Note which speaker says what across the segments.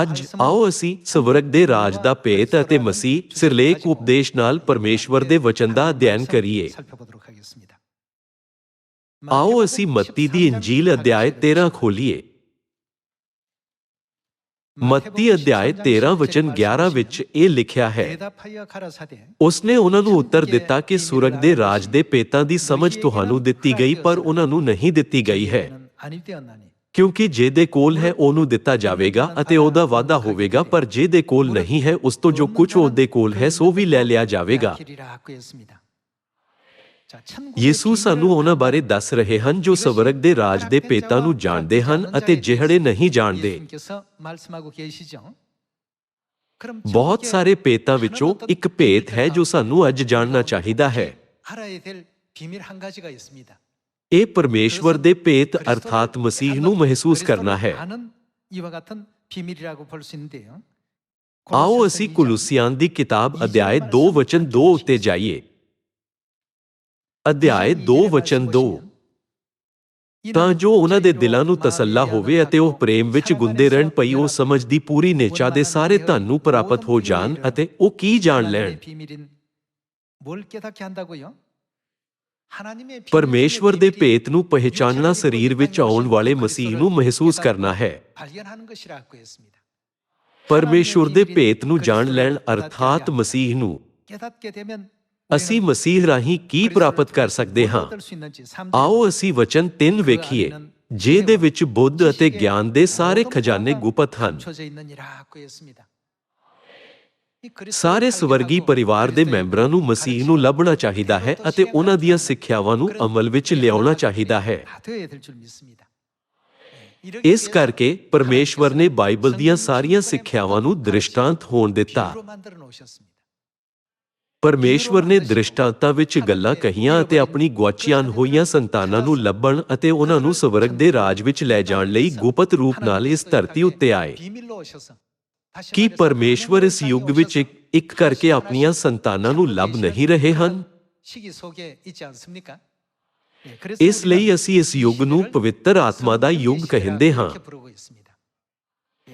Speaker 1: ਅੱਜ ਆਓ ਅਸੀਂ ਸਵਰਗ ਦੇ ਰਾਜ ਦਾ ਭੇਤ ਅਤੇ ਮਸੀਹ ਸਿਰਲੇਖ ਉਪਦੇਸ਼ ਨਾਲ ਪਰਮੇਸ਼ਵਰ ਦੇ ਵਚਨ ਦਾ ਅਧਿਐਨ ਕਰੀਏ। ਆਓ ਅਸੀਂ ਮੱਤੀ ਦੀ ਇੰਜੀਲ ਅਧਿਆਇ 13 ਖੋਲੀਏ। ਮੱਤੀ ਅਧਿਆਇ 13 ਵਚਨ 11 ਵਿੱਚ ਇਹ ਲਿਖਿਆ ਹੈ, ਉਸਨੇ ਉਹਨਾਂ ਨੂੰ ਉੱਤਰ ਦਿੱਤਾ ਕਿ ਸੁਰਗ ਦੇ ਰਾਜ ਦੇ ਭੇਤਾਂ ਦੀ ਸਮਝ ਤੁਹਾਨੂੰ ਦਿੱਤੀ ਗਈ, ਪਰ ਉਹਨਾਂ ਨੂੰ ਨਹੀਂ ਦਿੱਤੀ ਗਈ ਹੈ। ਕਿਉਂਕਿ ਜਿਹਦੇ ਕੋਲ ਹੈ ਉਹਨੂੰ ਦਿੱਤਾ ਜਾਵੇਗਾ ਅਤੇ ਉਹਦਾ ਵਾਅਦਾ ਹੋਵੇਗਾ, ਪਰ ਜਿਹਦੇ ਕੋਲ ਨਹੀਂ ਹੈ ਉਸ ਤੋਂ ਜੋ ਕੁਝ ਉਹਦੇ ਕੋਲ ਹੈ ਸੋ ਵੀ ਲੈ ਲਿਆ ਜਾਵੇਗਾ। ਯਿਸੂ ਸਾਨੂੰ ਉਹਨਾਂ ਬਾਰੇ ਦੱਸ ਰਹੇ ਹਨ ਜੋ ਸਵਰਗ ਦੇ ਰਾਜ ਦੇ ਭੇਤਾਂ ਨੂੰ ਜਾਣਦੇ ਹਨ ਅਤੇ ਜਿਹੜੇ ਨਹੀਂ ਜਾਣਦੇ। ਬਹੁਤ ਸਾਰੇ ਭੇਤਾਂ ਵਿੱਚੋਂ ਇੱਕ ਭੇਤ ਹੈ ਜੋ ਸਾਨੂੰ ਅੱਜ ਜਾਣਨਾ ਚਾਹੀਦਾ ਹੈ। ਇਹ ਪਰਮੇਸ਼ਵਰ ਦੇ ਭੇਤ ਅਰਥਾਤ ਮਸੀਹ ਨੂੰ ਮਹਿਸੂਸ ਕਰਨਾ ਹੈ। ਆਓ ਅਸੀਂ ਕੁਲੁਸਿਆਨ ਦੀ ਕਿਤਾਬ ਅਧਿਆਇ 2 ਵਚਨ 2 ਉੱਤੇ ਜਾਈਏ। ਅਧਿਆਇ 2 ਵਚਨ 2, ਤਾਂ ਜੋ ਉਹਨਾਂ ਦੇ ਦਿਲਾਂ ਨੂੰ ਤਸੱਲਾ ਹੋਵੇ ਅਤੇ ਉਹ ਪ੍ਰੇਮ ਵਿੱਚ ਗੁੰਦੇ ਰਹਿਣ, ਪਈ ਉਹ ਸਮਝ ਦੀ ਪੂਰੀ ਨਿਸ਼ਚਾ ਦੇ ਸਾਰੇ ਧਨ ਨੂੰ ਪ੍ਰਾਪਤ ਹੋ ਜਾਣ ਅਤੇ ਉਹ ਕੀ ਜਾਣ ਲੈਣ। ਪਰਮੇਸ਼ਵਰ ਦੇ ਭੇਤ ਨੂੰ ਪਹਿਚਾਨਣਾ ਸਰੀਰ ਵਿੱਚ ਆਉਣ ਵਾਲੇ ਮਸੀਹ ਨੂੰ ਮਹਿਸੂਸ ਕਰਨਾ ਹੈ। ਪਰਮੇਸ਼ਵਰ ਦੇ ਭੇਤ ਨੂੰ ਜਾਣ ਲੈਣ ਅਰਥਾਤ ਮਸੀਹ ਨੂੰ। ਅਸੀਂ ਮਸੀਹ ਰਾਹੀਂ ਕੀ ਪ੍ਰਾਪਤ ਕਰ ਸਕਦੇ ਹਾਂ? ਆਓ ਅਸੀਂ ਵਚਨ 3 ਵੇਖੀਏ, ਜਿਹਦੇ ਵਿੱਚ ਬੁੱਧ ਅਤੇ ਗਿਆਨ ਦੇ ਸਾਰੇ ਖਜ਼ਾਨੇ ਗੁਪਤ ਹਨ। ਸਾਰੇ ਸਵਰਗੀ ਪਰਿਵਾਰ ਦੇ ਮੈਂਬਰਾਂ ਨੂੰ ਮਸੀਹ ਨੂੰ ਲੱਭਣਾ ਚਾਹੀਦਾ ਹੈ ਅਤੇ ਉਹਨਾਂ ਦੀਆਂ ਸਿੱਖਿਆਵਾਂ ਨੂੰ ਅਮਲ ਵਿੱਚ ਲਿਆਉਣਾ ਚਾਹੀਦਾ ਹੈ। ਇਸ ਕਰਕੇ ਪਰਮੇਸ਼ਵਰ ਨੇ ਬਾਈਬਲ ਦੀਆਂ ਸਾਰੀਆਂ ਸਿੱਖਿਆਵਾਂ ਨੂੰ ਦ੍ਰਿਸ਼ਟਾਂਤ ਹੋਣ ਦਿੱਤਾ। ਪਰਮੇਸ਼ਵਰ ਨੇ ਦ੍ਰਿਸ਼ਟਾਂਤਾਂ ਵਿੱਚ ਗੱਲਾਂ ਕਹੀਆਂ ਅਤੇ ਆਪਣੀ ਗੁਆਚੀਆਂ ਹੋਈਆਂ ਸੰਤਾਨਾਂ ਨੂੰ ਲੱਭਣ ਅਤੇ ਉਹਨਾਂ ਨੂੰ ਸਵਰਗ ਦੇ ਰਾਜ ਵਿੱਚ ਲੈ ਜਾਣ ਲਈ ਗੁਪਤ ਰੂਪ ਨਾਲ ਇਸ ਧਰਤੀ ਉੱਤੇ ਆਏ। ਕੀ ਪਰਮੇਸ਼ਵਰ ਇਸ ਯੁੱਗ ਵਿੱਚ ਇੱਕ ਕਰਕੇ ਆਪਣੀਆਂ ਸੰਤਾਨਾਂ ਨੂੰ ਲੱਭ ਨਹੀਂ ਰਹੇ ਹਨ? ਇਸ ਲਈ ਅਸੀਂ ਇਸ ਯੁੱਗ ਨੂੰ ਪਵਿੱਤਰ ਆਤਮਾ ਦਾ ਯੁੱਗ ਕਹਿੰਦੇ ਹਾਂ।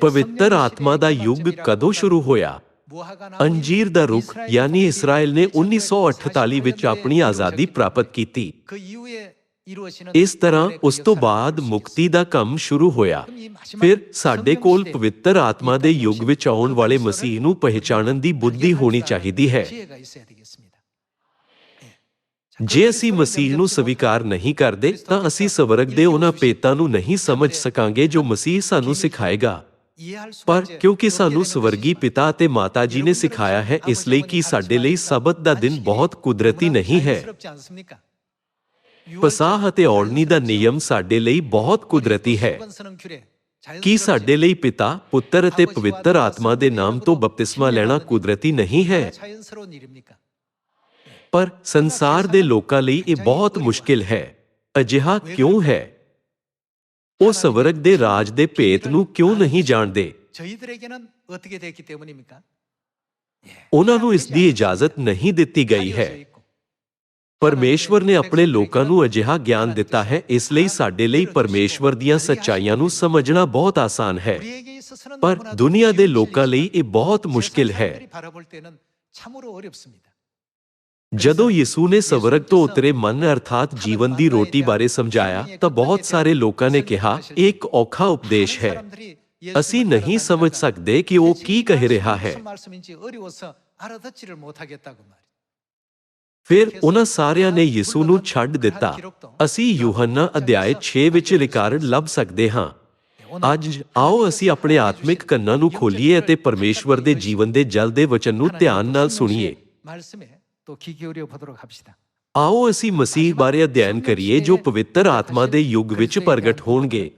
Speaker 1: ਪਵਿੱਤਰ ਆਤਮਾ ਦਾ ਯੁੱਗ ਕਦੋਂ ਸ਼ੁਰੂ ਹੋਇਆ? ਅੰਜੀਰ ਦਾ ਰੁੱਖ ਯਾਨੀ ਇਸਰਾਇਲ ਨੇ 1948 ਵਿੱਚ ਆਪਣੀ ਆਜ਼ਾਦੀ ਪ੍ਰਾਪਤ ਕੀਤੀ। ਇਸ ਤਰ੍ਹਾਂ ਉਸ ਤੋਂ ਬਾਅਦ ਮੁਕਤੀ ਦਾ ਕੰਮ ਸ਼ੁਰੂ ਹੋਇਆ। ਫਿਰ ਸਾਡੇ ਕੋਲ ਪਵਿੱਤਰ ਆਤਮਾ ਦੇ ਯੁੱਗ ਵਿੱਚ ਆਉਣ ਵਾਲੇ ਮਸੀਹ ਨੂੰ ਪਹਿਚਾਣਨ ਦੀ ਬੁੱਧੀ ਹੋਣੀ ਚਾਹੀਦੀ ਹੈ। ਜੇ ਅਸੀਂ ਮਸੀਹ ਨੂੰ ਸਵੀਕਾਰ ਨਹੀਂ ਕਰਦੇ ਤਾਂ ਅਸੀਂ ਸਵਰਗ ਦੇ ਉਹਨਾਂ ਭੇਤਾਂ ਨੂੰ ਨਹੀਂ ਸਮਝ ਸਕਾਂਗੇ ਜੋ ਮਸੀਹ ਸਾਨੂੰ ਸਿਖਾਏਗਾ। ਪਰ ਕਿਉਂਕਿ ਸਾਨੂੰ ਸਵਰਗੀ ਪਿਤਾ ਅਤੇ ਮਾਤਾ ਜੀ ਨੇ ਸਿਖਾਇਆ ਹੈ, ਇਸ ਲਈ ਕਿ ਸਾਡੇ ਲਈ ਸਬਤ ਦਾ ਦਿਨ ਬਹੁਤ ਕੁਦਰਤੀ ਨਹੀਂ ਹੈ। ਪਸਾਹ ਅਤੇ ਔੜਨੀ ਦਾ ਨਿਯਮ ਸਾਡੇ ਲਈ ਬਹੁਤ ਕੁਦਰਤੀ ਹੈ। ਕੀ ਸਾਡੇ ਲਈ ਪਿਤਾ, ਪੁੱਤਰ ਅਤੇ ਪਵਿੱਤਰ ਆਤਮਾ ਦੇ ਨਾਮ ਤੋਂ ਬਪਤਿਸਮਾ ਲੈਣਾ ਕੁਦਰਤੀ ਨਹੀਂ ਹੈ? ਪਰ ਸੰਸਾਰ ਦੇ ਲੋਕਾਂ ਲਈ ਇਹ ਬਹੁਤ ਮੁਸ਼ਕਿਲ ਹੈ। ਅਜਿਹਾ ਕਿਉਂ ਹੈ? ਉਹ ਸਵਰਗ ਦੇ ਰਾਜ ਦੇ ਭੇਤ ਨੂੰ ਕਿਉਂ ਨਹੀਂ ਜਾਣਦੇ? ਉਹਨਾਂ ਨੂੰ ਇਸ ਦੀ ਇਜਾਜ਼ਤ ਨਹੀਂ ਦਿੱਤੀ ਗਈ ਹੈ। ਪਰਮੇਸ਼ਵਰ ਨੇ ਆਪਣੇ ਲੋਕਾਂ ਨੂੰ ਅਜਿਹਾ ਗਿਆਨ ਦਿੱਤਾ ਹੈ, ਇਸ ਲਈ ਸਾਡੇ ਲਈ ਪਰਮੇਸ਼ਵਰ ਦੀਆਂ ਸੱਚਾਈਆਂ ਨੂੰ ਸਮਝਣਾ ਬਹੁਤ ਆਸਾਨ ਹੈ। ਪਰ ਦੁਨੀਆ ਦੇ ਲੋਕਾਂ ਲਈ ਇਹ ਬਹੁਤ ਮੁਸ਼ਕਿਲ ਹੈ। ਜਦੋਂ ਯਿਸੂ ਨੇ ਸਵਰਗ ਤੋਂ ਉਤਰੇ ਮਨ ਅਰਥਾਤ ਜੀਵਨ ਦੀ ਰੋਟੀ ਬਾਰੇ ਸਮਝਾਇਆ ਤਾਂ ਬਹੁਤ ਸਾਰੇ ਲੋਕਾਂ ਨੇ ਕਿਹਾ, ਇਹ ਇੱਕ ਔਖਾ ਉਪਦੇਸ਼ ਹੈ, ਅਸੀਂ ਨਹੀਂ ਸਮਝ ਸਕਦੇ ਕਿ ਉਹ ਕੀ ਕਹਿ ਰਿਹਾ ਹੈ। ਫਿਰ ਉਹਨਾਂ ਸਾਰਿਆਂ ਨੇ ਯਿਸੂ ਨੂੰ ਛੱਡ ਦਿੱਤਾ। ਅਸੀਂ ਯੂਹੰਨਾ ਅਧਿਆਇ 6 ਵਿੱਚ ਰਿਕਾਰਡ ਲੱਭ ਸਕਦੇ ਹਾਂ। ਅੱਜ ਆਓ ਅਸੀਂ ਆਪਣੇ ਆਤਮਿਕ ਕੰਨਾਂ ਨੂੰ ਖੋਲੀਏ ਅਤੇ ਪਰਮੇਸ਼ਵਰ ਦੇ ਜੀਵਨ ਦੇ ਜਲ ਦੇ ਵਚਨ ਨੂੰ ਧਿਆਨ ਨਾਲ ਸੁਣੀਏ। ਆਓ ਅਸੀਂ ਮਸੀਹ ਬਾਰੇ ਅਧਿਐਨ ਕਰੀਏ ਜੋ ਪਵਿੱਤਰ ਆਤਮਾ ਦੇ ਯੁੱਗ ਵਿੱਚ ਪ੍ਰਗਟ ਹੋਣਗੇ।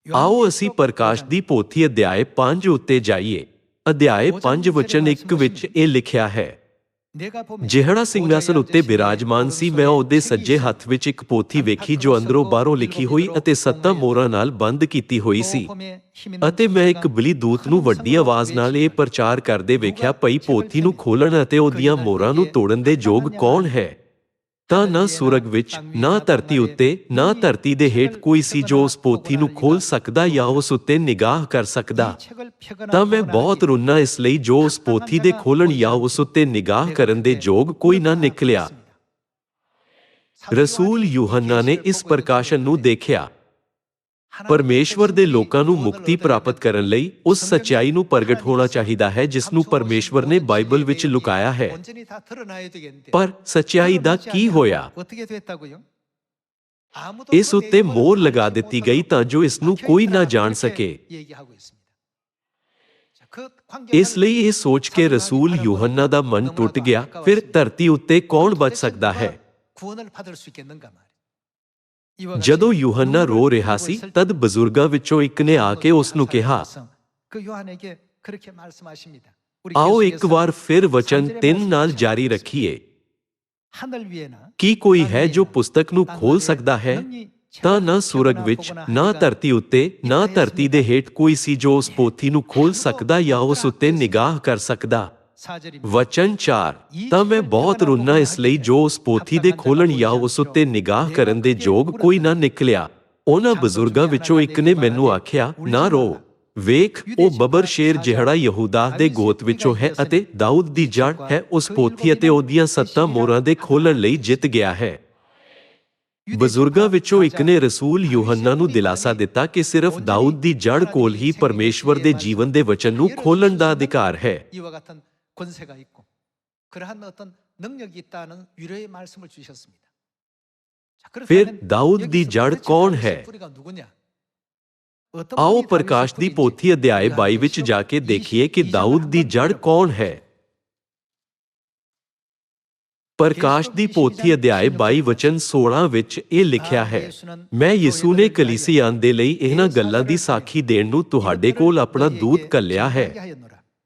Speaker 1: ਆਓ ਅਸੀਂ ਪ੍ਰਕਾਸ਼ ਦੀ ਪੋਥੀ ਅਧਿਆਇ 5 ਉੱਤੇ ਜਾਈਏ। ਅਧਿਆਇ 5 ਵਚਨ 1 ਵਿੱਚ ਇਹ ਲਿਖਿਆ ਹੈ, ਜਿਹੜਾ ਸਿੰਘਾਸਨ ਉੱਤੇ ਬਿਰਾਜਮਾਨ ਸੀ, ਮੈਂ ਉਹਦੇ ਸੱਜੇ ਹੱਥ ਵਿੱਚ ਇੱਕ ਪੋਥੀ ਵੇਖੀ ਜੋ ਅੰਦਰੋਂ ਬਾਹਰੋਂ ਲਿਖੀ ਹੋਈ ਅਤੇ 7 ਮੋਹਰਾਂ ਨਾਲ ਬੰਦ ਕੀਤੀ ਹੋਈ ਸੀ। ਅਤੇ ਮੈਂ ਇੱਕ ਬਲੀ ਦੂਤ ਨੂੰ ਵੱਡੀ ਆਵਾਜ਼ ਨਾਲ ਇਹ ਪ੍ਰਚਾਰ ਕਰਦੇ ਵੇਖਿਆ, ਭਈ ਪੋਥੀ ਨੂੰ ਖੋਲਣ ਅਤੇ ਉਹਦੀਆਂ ਮੋਹਰਾਂ ਨੂੰ ਤੋੜਨ ਦੇ ਯੋਗ ਕੌਣ ਹੈ? ਤਾਂ ਨਾ ਸੁਰਗ ਵਿੱਚ, ਨਾ ਧਰਤੀ ਉੱਤੇ, ਨਾ ਧਰਤੀ ਦੇ ਹੇਠ ਕੋਈ ਸੀ ਜੋ ਉਸ ਪੋਥੀ ਨੂੰ ਖੋਲ ਸਕਦਾ ਜਾਂ ਉਸ ਉੱਤੇ ਨਿਗਾਹ ਕਰ ਸਕਦਾ। ਤਾਂ ਮੈਂ ਬਹੁਤ ਰੋਨਾ ਇਸ ਲਈ ਜੋ ਉਸ ਪੋਥੀ ਦੇ ਖੋਲਣ ਜਾਂ ਉਸ ਉੱਤੇ ਨਿਗਾਹ ਕਰਨ ਦੇ ਯੋਗ ਕੋਈ ਨਾ ਨਿਕਲਿਆ। ਰਸੂਲ ਯੂਹੰਨਾ ਨੇ ਇਸ ਪ੍ਰਕਾਸ਼ਨ ਨੂੰ ਦੇਖਿਆ। ਪਰਮੇਸ਼ਵਰ ਦੇ ਲੋਕਾਂ ਨੂੰ ਮੁਕਤੀ ਪ੍ਰਾਪਤ ਕਰਨ ਲਈ ਉਸ ਸੱਚਾਈ ਨੂੰ ਪ੍ਰਗਟ ਹੋਣਾ ਚਾਹੀਦਾ ਹੈ ਜਿਸ ਨੂੰ ਪਰਮੇਸ਼ਵਰ ਨੇ ਬਾਈਬਲ ਵਿੱਚ ਲੁਕਾਇਆ ਹੈ। ਪਰ ਸੱਚਾਈ ਦਾ ਕੀ ਹੋਇਆ? ਇਸ ਉੱਤੇ ਮੋਹਰ ਲਗਾ ਦਿੱਤੀ ਗਈ ਤਾਂ ਜੋ ਇਸ ਨੂੰ ਕੋਈ ਨਾ ਜਾਣ ਸਕੇ। ਇਸ ਲਈ ਇਹ ਸੋਚ ਕੇ ਰਸੂਲ ਯੂਹੰਨਾ ਦਾ ਮਨ ਟੁੱਟ ਗਿਆ, ਫਿਰ ਧਰਤੀ ਉੱਤੇ ਕੌਣ ਬਚ ਸਕਦਾ ਹੈ? ਜਦੋਂ ਯੂਹੰਨਾ ਰੋ ਰਿਹਾ ਸੀ ਤਦ ਬਜ਼ੁਰਗਾਂ ਵਿੱਚੋਂ ਇੱਕ ਨੇ ਆ ਕੇ ਉਸ ਨੂੰ ਕਿਹਾ, ਆਓ ਇੱਕ ਵਾਰ ਫਿਰ ਵਚਨ 3 ਨਾਲ ਜਾਰੀ ਰੱਖੀਏ। ਕੀ ਕੋਈ ਹੈ ਜੋ ਪੁਸਤਕ ਨੂੰ ਖੋਲ ਸਕਦਾ ਹੈ? ਤਾਂ ਨਾ ਸੁਰਗ ਵਿੱਚ, ਨਾ ਧਰਤੀ ਉੱਤੇ, ਨਾ ਧਰਤੀ ਦੇ ਹੇਠ ਕੋਈ ਸੀ ਜੋ ਉਸ ਪੋਥੀ ਨੂੰ ਖੋਲ ਸਕਦਾ ਜਾਂ ਉਸ ਉੱਤੇ ਨਿਗਾਹ ਕਰ ਸਕਦਾ। ਵਚਨ 4, ਤਾਂ ਮੈਂ ਬਹੁਤ ਰੋਨਾ ਇਸ ਲਈ ਜੋ ਉਸ ਪੋਥੀ ਦੇ ਖੋਲਣ ਜਾਂ ਉਸ ਉੱਤੇ ਨਿਗਾਹ ਕਰਨ ਦੇ ਯੋਗ ਕੋਈ ਨਾ ਨਿਕਲਿਆ। ਉਹਨਾਂ ਬਜ਼ੁਰਗਾਂ ਵਿੱਚੋਂ ਇੱਕ ਨੇ ਮੈਨੂੰ ਆਖਿਆ, ਨਾ ਰੋ, ਵੇਖ ਉਹ ਬੱਬਰ ਸ਼ੇਰ ਜਿਹੜਾ ਯਹੂਦਾ ਦੇ ਗੋਤ ਵਿੱਚੋਂ ਹੈ ਅਤੇ ਦਾਊਦ ਦੀ ਜੜ ਹੈ, ਉਸ ਪੋਥੀ ਅਤੇ ਉਹਦੀਆਂ 7 ਮੋਹਰਾਂ ਦੇ ਖੋਲਣ ਲਈ ਜਿੱਤ ਗਿਆ ਹੈ। ਬਜ਼ੁਰਗਾਂ ਵਿੱਚੋਂ ਇੱਕ ਨੇ ਰਸੂਲ ਯੂਹੰਨਾ ਨੂੰ ਦਿਲਾਸਾ ਦਿੱਤਾ ਕਿ ਸਿਰਫ ਦਾਊਦ ਦੀ ਜੜ ਕੋਲ ਹੀ ਪਰਮੇਸ਼ਵਰ ਦੇ ਜੀਵਨ ਦੇ ਵਚਨ ਨੂੰ ਖੋਲਣ ਦਾ ਅਧਿਕਾਰ ਹੈ।
Speaker 2: 권세가 있고 그러한 어떤 능력이 있다는 위로의 말씀을 주셨습니다।
Speaker 1: ਫਿਰ ਦਾਊਦ ਦੀ ਜੜ ਕੌਣ ਹੈ? ਆਓ ਪ੍ਰਕਾਸ਼ ਦੀ ਪੋਥੀ ਅਧਿਆਇ 22 ਵਿੱਚ ਜਾ ਕੇ ਦੇਖੀਏ ਕਿ ਦਾਊਦ ਦੀ ਜੜ ਕੌਣ ਹੈ। ਪ੍ਰਕਾਸ਼ ਦੀ ਪੋਥੀ ਅਧਿਆਇ 22 ਵਚਨ 16 ਵਿੱਚ ਇਹ ਲਿਖਿਆ ਹੈ, ਮੈਂ ਯਿਸੂ ਨੇ ਕਲੀਸਿਆਂ ਦੇ ਲਈ ਇਹਨਾਂ ਗੱਲਾਂ ਦੀ ਸਾਖੀ ਦੇਣ ਨੂੰ ਤੁਹਾਡੇ ਕੋਲ ਆਪਣਾ ਦੂਤ ਘੱਲਿਆ ਹੈ।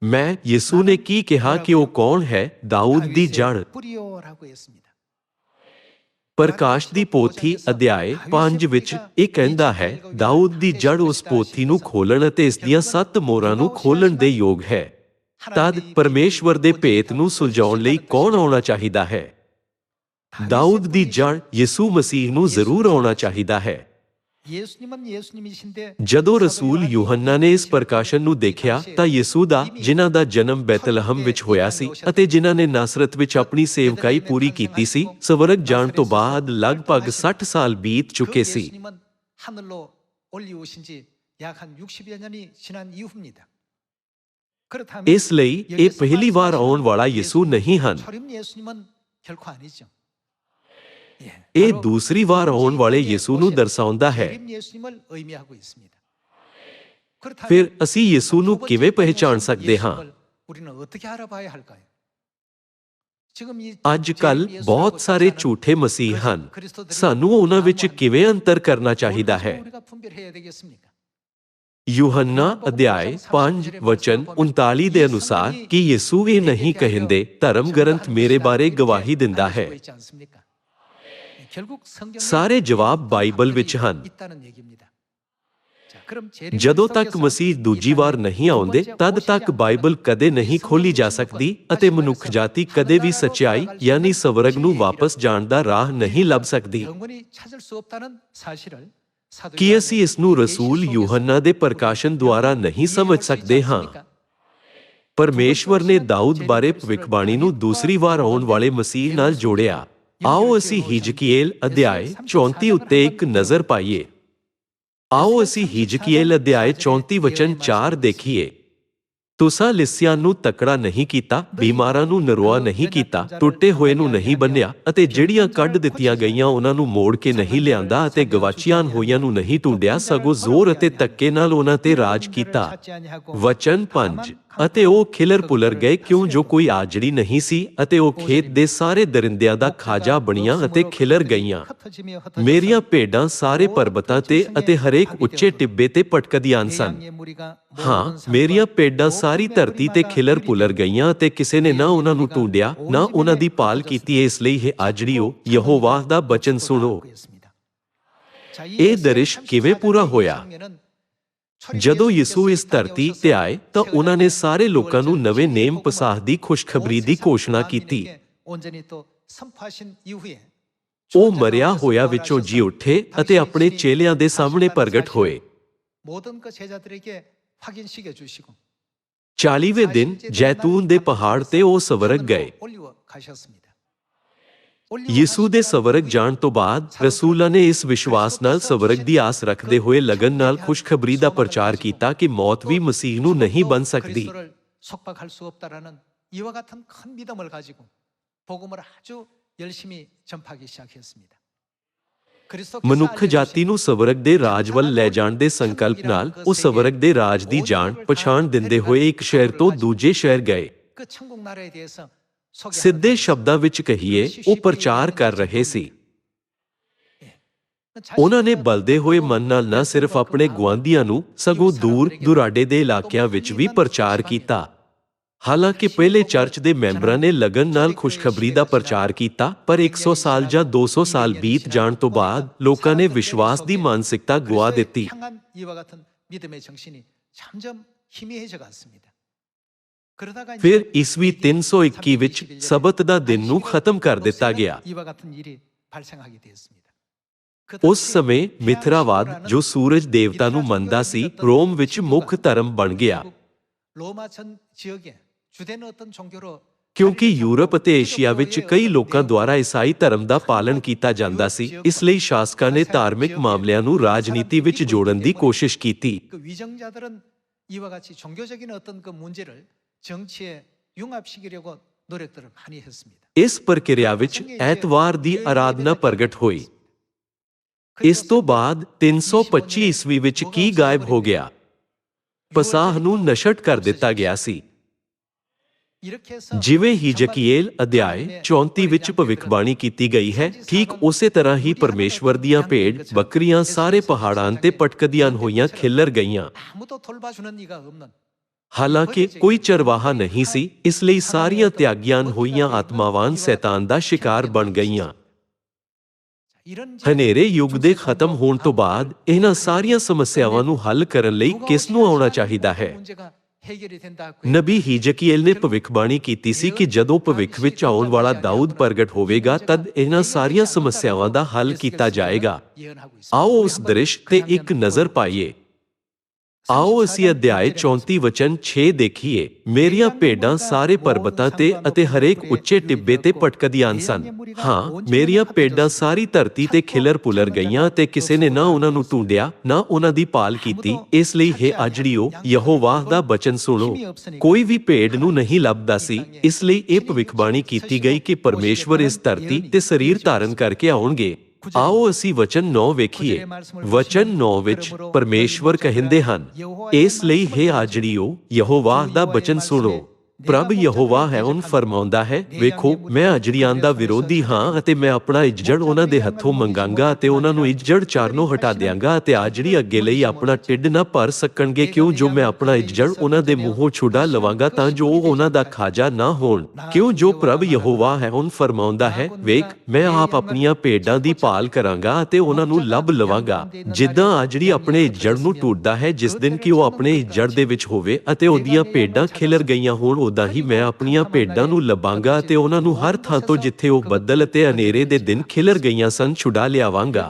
Speaker 1: ਮੈਂ ਯਿਸੂ ਨੇ ਕੀ ਕਿਹਾ ਕਿ ਉਹ ਕੌਣ ਹੈ? ਦਾਊਦ ਦੀ ਜੜ। ਪ੍ਰਕਾਸ਼ ਦੀ ਪੋਥੀ ਅਧਿਆਇ 5 ਵਿੱਚ ਇਹ ਕਹਿੰਦਾ ਹੈ, ਦਾਊਦ ਦੀ ਜੜ ਉਸ ਪੋਥੀ ਨੂੰ ਖੋਲਣ ਅਤੇ ਇਸ ਦੀਆਂ 7 ਮੋਹਰਾਂ ਨੂੰ ਖੋਲਣ ਦੇ ਯੋਗ ਹੈ। ਤਦ ਪਰਮੇਸ਼ਵਰ ਦੇ ਭੇਤ ਨੂੰ ਸੁਲਝਾਉਣ ਲਈ ਕੌਣ ਆਉਣਾ ਚਾਹੀਦਾ ਹੈ? ਦਾਊਦ ਦੀ ਜੜ ਯਿਸੂ ਮਸੀਹ ਨੂੰ ਜ਼ਰੂਰ ਆਉਣਾ ਚਾਹੀਦਾ ਹੈ। ਜਦੋਂ ਰਸੂਲ ਯੂਹੰਨਾ ਨੇ ਇਸ ਪ੍ਰਕਾਸ਼ਨ ਨੂੰ ਦੇਖਿਆ ਤਾਂ ਯਿਸੂ ਦਾ, ਜਿਨ੍ਹਾਂ ਦਾ ਜਨਮ ਬੈਤਲਹਮ ਵਿੱਚ ਹੋਇਆ ਸੀ ਅਤੇ ਜਿਨ੍ਹਾਂ ਨੇ ਨਾਸਰਤ ਵਿੱਚ ਆਪਣੀ ਸੇਵਕਾਈ ਪੂਰੀ ਕੀਤੀ ਸੀ, ਸਵਰਗ ਜਾਣ ਤੋਂ ਬਾਅਦ ਲਗਭਗ 60 ਸਾਲ ਬੀਤ ਚੁੱਕੇ ਸੀ। ਇਸ ਲਈ ਇਹ ਪਹਿਲੀ ਵਾਰ ਆਉਣ ਵਾਲਾ ਯਿਸੂ ਨਹੀਂ ਹਨ। ਇਹ ਦੂਸਰੀ ਵਾਰ ਆਉਣ ਵਾਲੇ ਯਿਸੂ ਨੂੰ ਦਰਸਾਉਂਦਾ ਹੈ। ਫਿਰ ਅਸੀਂ ਯਿਸੂ ਨੂੰ ਕਿਵੇਂ ਪਹਿਚਾਣ ਸਕਦੇ ਹਾਂ? ਅੱਜ ਕੱਲ੍ਹ ਬਹੁਤ ਸਾਰੇ ਝੂਠੇ ਮਸੀਹ ਹਨ। ਸਾਨੂੰ ਉਹਨਾਂ ਵਿੱਚ ਕਿਵੇਂ ਅੰਤਰ ਕਰਨਾ ਚਾਹੀਦਾ ਹੈ? ਯੂਹੰਨਾ ਅਧਿਆਇ 5 ਵਚਨ 39 ਦੇ ਅਨੁਸਾਰ ਕਿ ਯਿਸੂ ਇਹ ਨਹੀਂ ਕਹਿੰਦੇ, ਧਰਮ ਗ੍ਰੰਥ ਮੇਰੇ ਬਾਰੇ ਗਵਾਹੀ ਦਿੰਦਾ ਹੈ। ਸਾਰੇ ਜਵਾਬ ਬਾਈਬਲ ਵਿੱਚ ਹਨ। ਜਦੋਂ ਤੱਕ ਮਸੀਹ ਦੂਜੀ ਵਾਰ ਨਹੀਂ ਆਉਂਦੇ ਤਦ ਤੱਕ ਬਾਈਬਲ ਕਦੇ ਨਹੀਂ ਖੋਲੀ ਜਾ ਸਕਦੀ ਅਤੇ ਮਨੁੱਖ ਜਾਤੀ ਕਦੇ ਵੀ ਸੱਚਾਈ ਯਾਨੀ ਸਵਰਗ ਨੂੰ ਵਾਪਸ ਜਾਣ ਦਾ ਰਾਹ ਨਹੀਂ ਲੱਭ ਸਕਦੀ। ਕੀ ਅਸੀਂ ਇਸ ਨੂੰ ਰਸੂਲ ਯੂਹੰਨਾ ਦੇ ਪ੍ਰਕਾਸ਼ਨ ਦੁਆਰਾ ਨਹੀਂ ਸਮਝ ਸਕਦੇ ਹਾਂ? ਪਰਮੇਸ਼ਵਰ ਨੇ ਦਾਊਦ ਬਾਰੇ ਭਵਿੱਖਬਾਣੀ ਨੂੰ ਦੂਸਰੀ ਵਾਰ ਆਉਣ ਵਾਲੇ ਮਸੀਹ ਨਾਲ ਜੋੜਿਆ। ਆਓ ਅਸੀਂ ਹਿਜਕੀਏਲ ਅਧਿਆਇ 34 ਉੱਤੇ ਇੱਕ ਨਜ਼ਰ ਪਾਈਏ। ਆਓ ਅਸੀਂ ਹਿਜਕੀਏਲ ਅਧਿਆਇ 34 ਵਚਨ 4 ਦੇਖੀਏ। ਤੁਸਾਂ ਲਿੱਸਿਆਂ ਨੂੰ ਤਕੜਾ ਨਹੀਂ ਕੀਤਾ, ਬਿਮਾਰਾਂ ਨੂੰ ਨਰੋਆ ਨਹੀਂ ਕੀਤਾ, ਟੁੱਟੇ ਹੋਏ ਨੂੰ ਨਹੀਂ ਬੰਨਿਆ ਅਤੇ ਜਿਹੜੀਆਂ ਕੱਢ ਦਿੱਤੀਆਂ ਗਈਆਂ ਉਹਨਾਂ ਨੂੰ ਮੋੜ ਕੇ ਨਹੀਂ ਲਿਆਂਦਾ ਅਤੇ ਗਵਾਚੀਆਂ ਹੋਈਆਂ ਨੂੰ ਨਹੀਂ ਢੂੰਡਿਆ, ਸਗੋਂ ਜ਼ੋਰ ਅਤੇ ਧੱਕੇ ਨਾਲ ਉਹਨਾਂ ਤੇ ਰਾਜ ਕੀਤਾ। ਵਚਨ 5 ਅਤੇ ਉਹ ਖਿਲਰ ਪੁਲਰ ਗਏ ਕਿਉਂ ਜੋ ਕੋਈ ਆਜੜੀ ਨਹੀਂ ਸੀ ਅਤੇ ਉਹ ਖੇਤ ਦੇ ਸਾਰੇ ਦਰਿੰਦਿਆਂ ਦਾ ਖਾਜਾ ਬਣੀਆਂ ਅਤੇ ਖਿਲਰ ਗਈਆਂ। ਮੇਰੀਆਂ ਭੇਡਾਂ ਸਾਰੇ ਪਰਬਤਾਂ ਤੇ ਅਤੇ ਹਰੇਕ ਉੱਚੇ ਟਿੱਬੇ ਤੇ ਭਟਕਦੀਆਂ ਸਨ। ਹਾਂ, ਮੇਰੀਆਂ ਭੇਡਾਂ ਸਾਰੀ ਧਰਤੀ ਤੇ ਖਿਲਰ ਪੁਲਰ ਗਈਆਂ ਅਤੇ ਕਿਸੇ ਨੇ ਨਾ ਉਹਨਾਂ ਨੂੰ ਢੂੰਡਿਆ, ਨਾ ਉਹਨਾਂ ਦੀ ਭਾਲ ਕੀਤੀ। ਇਸ ਲਈ ਇਹ ਆਜੜੀਓ, ਯਹੋਵਾਹ ਦਾ ਬਚਨ ਸੁਣੋ। ਇਹ ਦ੍ਰਿਸ਼ ਕਿਵੇਂ ਪੂਰਾ ਹੋਇਆ? ਜਦੋਂ ਯਿਸੂ ਇਸ ਧਰਤੀ ਤੇ ਆਏ ਤਾਂ ਉਹਨਾਂ ਨੇ ਸਾਰੇ ਲੋਕਾਂ ਨੂੰ ਨਵੇਂ ਨੇਮ ਪਸਾਹ ਦੀ ਖੁਸ਼ਖਬਰੀ ਦੀ ਘੋਸ਼ਣਾ ਕੀਤੀ। ਉਹ ਮਰਿਆ ਹੋਇਆ ਵਿੱਚੋਂ ਜੀ ਉੱਠੇ ਅਤੇ ਆਪਣੇ ਚੇਲਿਆਂ ਦੇ ਸਾਹਮਣੇ ਪ੍ਰਗਟ ਹੋਏ।
Speaker 2: 모든 그 제자들에게 확인시켜 주시고
Speaker 1: 40ਵੇਂ ਦਿਨ ਜੈਤੂਨ ਦੇ ਪਹਾੜ ਤੇ ਉਹ ਸਵਰਗ ਗਏ।
Speaker 2: 올리워 가셨습니다.
Speaker 1: ਯਿਸੂ ਦੇ ਸਵਰਗ ਜਾਣ ਤੋਂ ਬਾਅਦ ਰਸੂਲਾਂ ਨੇ ਇਸ ਵਿਸ਼ਵਾਸ ਨਾਲ ਸਵਰਗ ਦੀ ਆਸ ਰੱਖਦੇ ਹੋਏ ਲਗਨ ਨਾਲ ਖੁਸ਼ਖਬਰੀ ਦਾ ਪ੍ਰਚਾਰ ਕੀਤਾ ਕਿ ਮੌਤ ਵੀ ਮਸੀਹ ਨੂੰ ਨਹੀਂ ਬਣ ਸਕਦੀ।
Speaker 2: 그리스도를 속박할 수 없다라는 이와 같은 큰 믿음을 가지고 복음을 아주 열심히 전파하기 시작했습니다.
Speaker 1: ਮਨੁੱਖ ਜਾਤੀ ਨੂੰ ਸਵਰਗ ਦੇ ਰਾਜ ਵੱਲ ਲੈ ਜਾਣ ਦੇ ਸੰਕਲਪ ਨਾਲ ਉਹ ਸਵਰਗ ਦੇ ਰਾਜ ਦੀ ਜਾਣ ਪਛਾਣ ਦਿੰਦੇ ਹੋਏ ਇੱਕ ਸ਼ਹਿਰ ਤੋਂ ਦੂਜੇ ਸ਼ਹਿਰ ਗਏ।
Speaker 2: 그 천국 나라에 대해서 소개하는
Speaker 1: ਸਿੱਧੇ ਸ਼ਬਦਾਂ ਵਿੱਚ ਕਹੀਏ ਉਹ ਪ੍ਰਚਾਰ ਕਰ ਰਹੇ ਸੀ। ਉਹਨਾਂ ਨੇ ਬਲਦੇ ਹੋਏ ਮਨ ਨਾਲ ਨਾ ਸਿਰਫ ਆਪਣੇ ਗੁਆਂਢੀਆਂ ਨੂੰ ਸਗੋਂ ਦੂਰ ਦੁਰਾਡੇ ਦੇ ਇਲਾਕਿਆਂ ਵਿੱਚ ਵੀ ਪ੍ਰਚਾਰ ਕੀਤਾ। ਹਾਲਾਂਕਿ ਪਹਿਲੇ ਚਰਚ ਦੇ ਮੈਂਬਰਾਂ ਨੇ ਲਗਨ ਨਾਲ ਖੁਸ਼ਖਬਰੀ ਦਾ ਪ੍ਰਚਾਰ ਕੀਤਾ, ਪਰ 100 ਸਾਲ ਜਾਂ 200 ਸਾਲ ਬੀਤ ਜਾਣ ਤੋਂ ਬਾਅਦ ਲੋਕਾਂ ਨੇ ਵਿਸ਼ਵਾਸ ਦੀ ਮਾਨਸਿਕਤਾ ਗੁਆ ਦਿੱਤੀ।
Speaker 2: 향한 이와 같은 믿음의 정신이 점점 희미해져 갔습니다. 그러다가
Speaker 1: ਫਿਰ ਈਸਵੀ 321 ਵਿੱਚ ਸਬਤ ਦਾ ਦਿਨ ਨੂੰ ਖਤਮ ਕਰ ਦਿੱਤਾ ਗਿਆ।
Speaker 2: 이와 같은 일이 발생하게 되었습니다.
Speaker 1: ਉਸ ਸਮੇਂ ਮਿਥਰਾਵਾਦ, ਜੋ ਸੂਰਜ ਦੇਵਤਾ ਨੂੰ ਮੰਨਦਾ ਸੀ, ਰੋਮ ਵਿੱਚ ਮੁੱਖ ਧਰਮ ਬਣ ਗਿਆ।
Speaker 2: 로마 전 지역에 주된 어떤 종교로
Speaker 1: ਕਿਉਂਕਿ ਯੂਰਪ ਅਤੇ ਏਸ਼ੀਆ ਵਿੱਚ ਕਈ ਲੋਕਾਂ ਦੁਆਰਾ ਈਸਾਈ ਧਰਮ ਦਾ ਪਾਲਣ ਕੀਤਾ ਜਾਂਦਾ ਸੀ, ਇਸ ਲਈ ਸ਼ਾਸਕਾਂ ਨੇ ਧਾਰਮਿਕ ਮਾਮਲਿਆਂ ਨੂੰ ਰਾਜਨੀਤੀ ਵਿੱਚ ਜੋੜਨ ਦੀ ਕੋਸ਼ਿਸ਼ ਕੀਤੀ।
Speaker 2: 그 위정자들은 이와 같이 종교적인 어떤 그 문제를 정치에 융합시키려고 노력들을 많이 했습니다.
Speaker 1: ਇਸ ਪ੍ਰਕਿਰਿਆ ਵਿੱਚ ਐਤਵਾਰ ਦੀ ਆਰਾਧਨਾ ਪ੍ਰਗਟ ਹੋਈ। ਇਸ ਤੋਂ ਬਾਅਦ 325 ਈਸਵੀ ਵਿੱਚ ਕੀ ਗਾਇਬ ਹੋ ਗਿਆ? ਪਸਾਹ ਨੂੰ ਨਸ਼ਟ ਕਰ ਦਿੱਤਾ ਗਿਆ ਸੀ।
Speaker 2: 이렇게 해서
Speaker 1: ਜਿਵੇਂ ਹਿਜਕੀਏਲ ਅਧਿਆਇ 34 ਵਿੱਚ ਭਵਿੱਖਬਾਣੀ ਕੀਤੀ ਗਈ ਹੈ, ਠੀਕ ਉਸੇ ਤਰ੍ਹਾਂ ਹੀ ਪਰਮੇਸ਼ਵਰ ਦੀਆਂ ਭੇਡ ਬੱਕਰੀਆਂ ਸਾਰੇ ਪਹਾੜਾਂ ਤੇ ਪਟਕਦੀਆਂ ਹੋਈਆਂ ਖਿੱਲਰ ਗਈਆਂ।
Speaker 2: 아무도 돌봐주는 이가 없는
Speaker 1: ਹਾਲਾਂਕਿ ਕੋਈ ਚਰਵਾਹਾ ਨਹੀਂ ਸੀ, ਇਸ ਲਈ ਸਾਰੀਆਂ ਤਿਆਗੀਆਂ ਹੋਈਆਂ ਆਤਮਾਵਾਂ ਸ਼ੈਤਾਨ ਦਾ ਸ਼ਿਕਾਰ ਬਣ ਗਈਆਂ।
Speaker 2: 이런
Speaker 1: ਹਨੇਰੇ ਯੁੱਗ ਦੇ ਖਤਮ ਹੋਣ ਤੋਂ ਬਾਅਦ ਇਹਨਾਂ ਸਾਰੀਆਂ ਸਮੱਸਿਆਵਾਂ ਨੂੰ ਹੱਲ ਕਰਨ ਲਈ ਕਿਸ ਨੂੰ ਆਉਣਾ ਚਾਹੀਦਾ ਹੈ?
Speaker 2: 문제가 해결이 된다.
Speaker 1: ਨਬੀ ਹਿਜਕੀਏਲ ਨੇ ਭਵਿੱਖਬਾਣੀ ਕੀਤੀ ਸੀ ਕਿ ਜਦੋਂ ਭਵਿੱਖ ਵਿੱਚ ਆਉਣ ਵਾਲਾ ਦਾਊਦ ਪ੍ਰਗਟ ਹੋਵੇਗਾ ਤਦ ਇਹਨਾਂ ਸਾਰੀਆਂ ਸਮੱਸਿਆਵਾਂ ਦਾ ਹੱਲ ਕੀਤਾ ਜਾਏਗਾ।
Speaker 2: 예언하고 있습니다.
Speaker 1: ਆਓ ਉਸ ਦ੍ਰਿਸ਼ ਤੇ ਇੱਕ ਨਜ਼ਰ ਪਾਈਏ। ਆਓ ਅਸੀਂ ਅਧਿਆਇ 34 ਵਚਨ 6 ਦੇਖੀਏ। ਮੇਰੀਆਂ ਭੇਡਾਂ ਸਾਰੇ ਪਰਬਤਾਂ ਤੇ ਅਤੇ ਹਰੇਕ ਉੱਚੇ ਟਿੱਬੇ ਤੇ ਭਟਕਦੀਆਂ ਸਨ। ਹਾਂ, ਮੇਰੀਆਂ ਭੇਡਾਂ ਸਾਰੀ ਧਰਤੀ ਤੇ ਖਿਲਰ ਪੁਲਰ ਗਈਆਂ ਤੇ ਕਿਸੇ ਨੇ ਨਾ ਉਹਨਾਂ ਨੂੰ ਢੂੰਡਿਆ, ਨਾ ਉਹਨਾਂ ਦੀ ਭਾਲ ਕੀਤੀ। ਇਸ ਲਈ ਹੈ ਆਜੜੀਓ, ਯਹੋਵਾਹ ਦਾ ਬਚਨ ਸੁਣੋ। ਕੋਈ ਵੀ ਭੇਡ ਨੂੰ ਨਹੀਂ ਲੱਭਦਾ ਸੀ, ਇਸ ਲਈ ਇਹ ਭਵਿੱਖਬਾਣੀ ਕੀਤੀ ਗਈ ਕਿ ਪਰਮੇਸ਼ਵਰ ਇਸ ਧਰਤੀ ਤੇ ਸਰੀਰ ਧਾਰਨ ਕਰਕੇ ਆਉਣਗੇ। ਆਓ ਅਸੀਂ ਵਚਨ 9 ਵੇਖੀਏ। ਵਚਨ 9 ਵਿੱਚ ਪਰਮੇਸ਼ਵਰ ਕਹਿੰਦੇ ਹਨ, ਇਸ ਲਈ ਹੈ ਆਜੜੀਓ, ਯਹੋਵਾਹ ਦਾ ਬਚਨ ਸੁਣੋ। ਪ੍ਰਭ ਯਹੋਵਾ ਹੈ ਉਹਨ ਫਰਮਾਉਂਦਾ ਹੈ, ਵੇਖੋ ਮੈਂ ਅਜੜੀਆਂ ਦਾ ਵਿਰੋਧੀ ਹਾਂ ਅਤੇ ਮੈਂ ਆਪਣਾ ਇੱਜੜ ਉਹਨਾਂ ਦੇ ਹੱਥੋਂ ਮੰਗਾਂਗਾ ਅਤੇ ਉਹਨਾਂ ਨੂੰ ਇੱਜੜ ਚਾਰਨੋਂ ਹਟਾ ਦਿਆਂਗਾ ਅਤੇ ਆਜੜੀ ਅੱਗੇ ਲਈ ਆਪਣਾ ਢਿੱਡ ਨਾ ਭਰ ਸਕਣਗੇ, ਕਿਉਂ ਜੋ ਮੈਂ ਆਪਣਾ ਇੱਜੜ ਉਹਨਾਂ ਦੇ ਮੂੰਹੋਂ ਛੁਡਾ ਲਵਾਂਗਾ ਤਾਂ ਜੋ ਉਹ ਉਹਨਾਂ ਦਾ ਖਾਜਾ ਨਾ ਹੋਣ। ਕਿਉਂ ਜੋ ਪ੍ਰਭ ਯਹੋਵਾ ਹੈ ਉਹਨ ਫਰਮਾਉਂਦਾ ਹੈ, ਵੇਖ ਮੈਂ ਆਪ ਆਪਣੀਆਂ ਭੇਡਾਂ ਦੀ ਭਾਲ ਕਰਾਂਗਾ ਅਤੇ ਉਹਨਾਂ ਨੂੰ ਲੱਭ ਲਵਾਂਗਾ। ਜਿੱਦਾਂ ਆਜੜੀ ਆਪਣੇ ਇੱਜੜ ਨੂੰ ਢੂੰਡਦਾ ਹੈ ਜਿਸ ਦਿਨ ਕਿ ਉਹ ਆਪਣੇ ਇੱਜੜ ਦੇ ਵਿੱਚ ਹੋਵੇ ਅਤੇ ਉਹਦੀਆਂ ਭੇਡਾਂ ਖਿਲਰ ਗਈਆਂ ਹੋਣ, ਉਦਾਂ ਹੀ ਮੈਂ ਆਪਣੀਆਂ ਭੇਡਾਂ ਨੂੰ ਲੱਭਾਂਗਾ ਅਤੇ ਉਹਨਾਂ ਨੂੰ ਹਰ ਥਾਂ ਤੋਂ ਜਿੱਥੇ ਉਹ ਬੱਦਲ ਅਤੇ ਹਨੇਰੇ ਦੇ ਦਿਨ ਖਿਲਰ ਗਈਆਂ ਸਨ ਛੁਡਾ ਲਿਆਵਾਂਗਾ।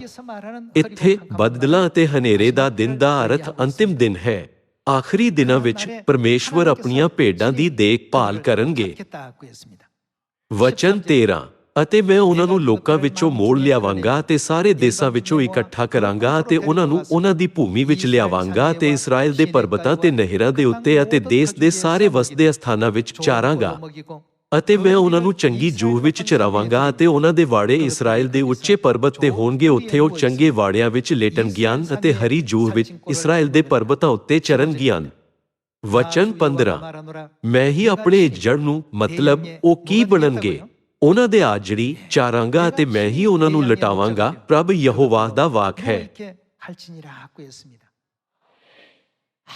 Speaker 1: ਇੱਥੇ ਬੱਦਲਾਂ ਅਤੇ ਹਨੇਰੇ ਦਾ ਦਿਨ ਦਾ ਅਰਥ ਅੰਤਿਮ ਦਿਨ ਹੈ। ਆਖਰੀ ਦਿਨਾਂ ਵਿੱਚ ਪਰਮੇਸ਼ਵਰ ਆਪਣੀਆਂ ਭੇਡਾਂ ਦੀ ਦੇਖਭਾਲ ਕਰਨਗੇ। ਵਚਨ 13, ਅਤੇ ਮੈਂ ਉਹਨਾਂ ਨੂੰ ਲੋਕਾਂ ਵਿੱਚੋਂ ਮੋੜ ਲਿਆਵਾਂਗਾ ਅਤੇ ਸਾਰੇ ਦੇਸ਼ਾਂ ਵਿੱਚੋਂ ਇਕੱਠਾ ਕਰਾਂਗਾ ਅਤੇ ਉਹਨਾਂ ਨੂੰ ਉਹਨਾਂ ਦੀ ਭੂਮੀ ਵਿੱਚ ਲਿਆਵਾਂਗਾ ਅਤੇ ਇਸਰਾਇਲ ਦੇ ਪਰਬਤਾਂ ਤੇ ਨਹਿਰਾਂ ਦੇ ਉੱਤੇ ਅਤੇ ਦੇਸ਼ ਦੇ ਸਾਰੇ ਵਸਦੇ ਸਥਾਨਾਂ ਵਿੱਚ ਚਾਰਾਂਗਾ ਅਤੇ ਮੈਂ ਉਹਨਾਂ ਨੂੰ ਚੰਗੀ ਜੂਹ ਵਿੱਚ ਚਰਾਵਾਂਗਾ ਅਤੇ ਉਹਨਾਂ ਦੇ ਵਾੜੇ ਇਸਰਾਇਲ ਦੇ ਉੱਚੇ ਪਰਬਤ ਤੇ ਹੋਣਗੇ। ਉੱਥੇ ਉਹ ਚੰਗੇ ਵਾੜਿਆਂ ਵਿੱਚ ਲੇਟਣਗੀਆਂ ਅਤੇ ਹਰੀ ਜੂਹ ਵਿੱਚ ਇਸਰਾਇਲ ਦੇ ਪਰਬਤਾਂ ਉੱਤੇ ਚਰਨਗੀਆਂ। ਵਚਨ 15, ਮੈਂ ਹੀ ਆਪਣੇ ਇੱਜੜ ਨੂੰ, ਮਤਲਬ ਉਹ ਕੀ ਬਣਨਗੇ? ਉਹਨਾਂ ਦੇ ਆਜੜੀ ਚਾਰਾਂਗਾ ਅਤੇ ਮੈਂ ਹੀ ਉਹਨਾਂ ਨੂੰ ਲਟਾਵਾਂਗਾ। ਪ੍ਰਭ ਯਹੋਵਾਹ ਦਾ ਵਾਕ ਹੈ।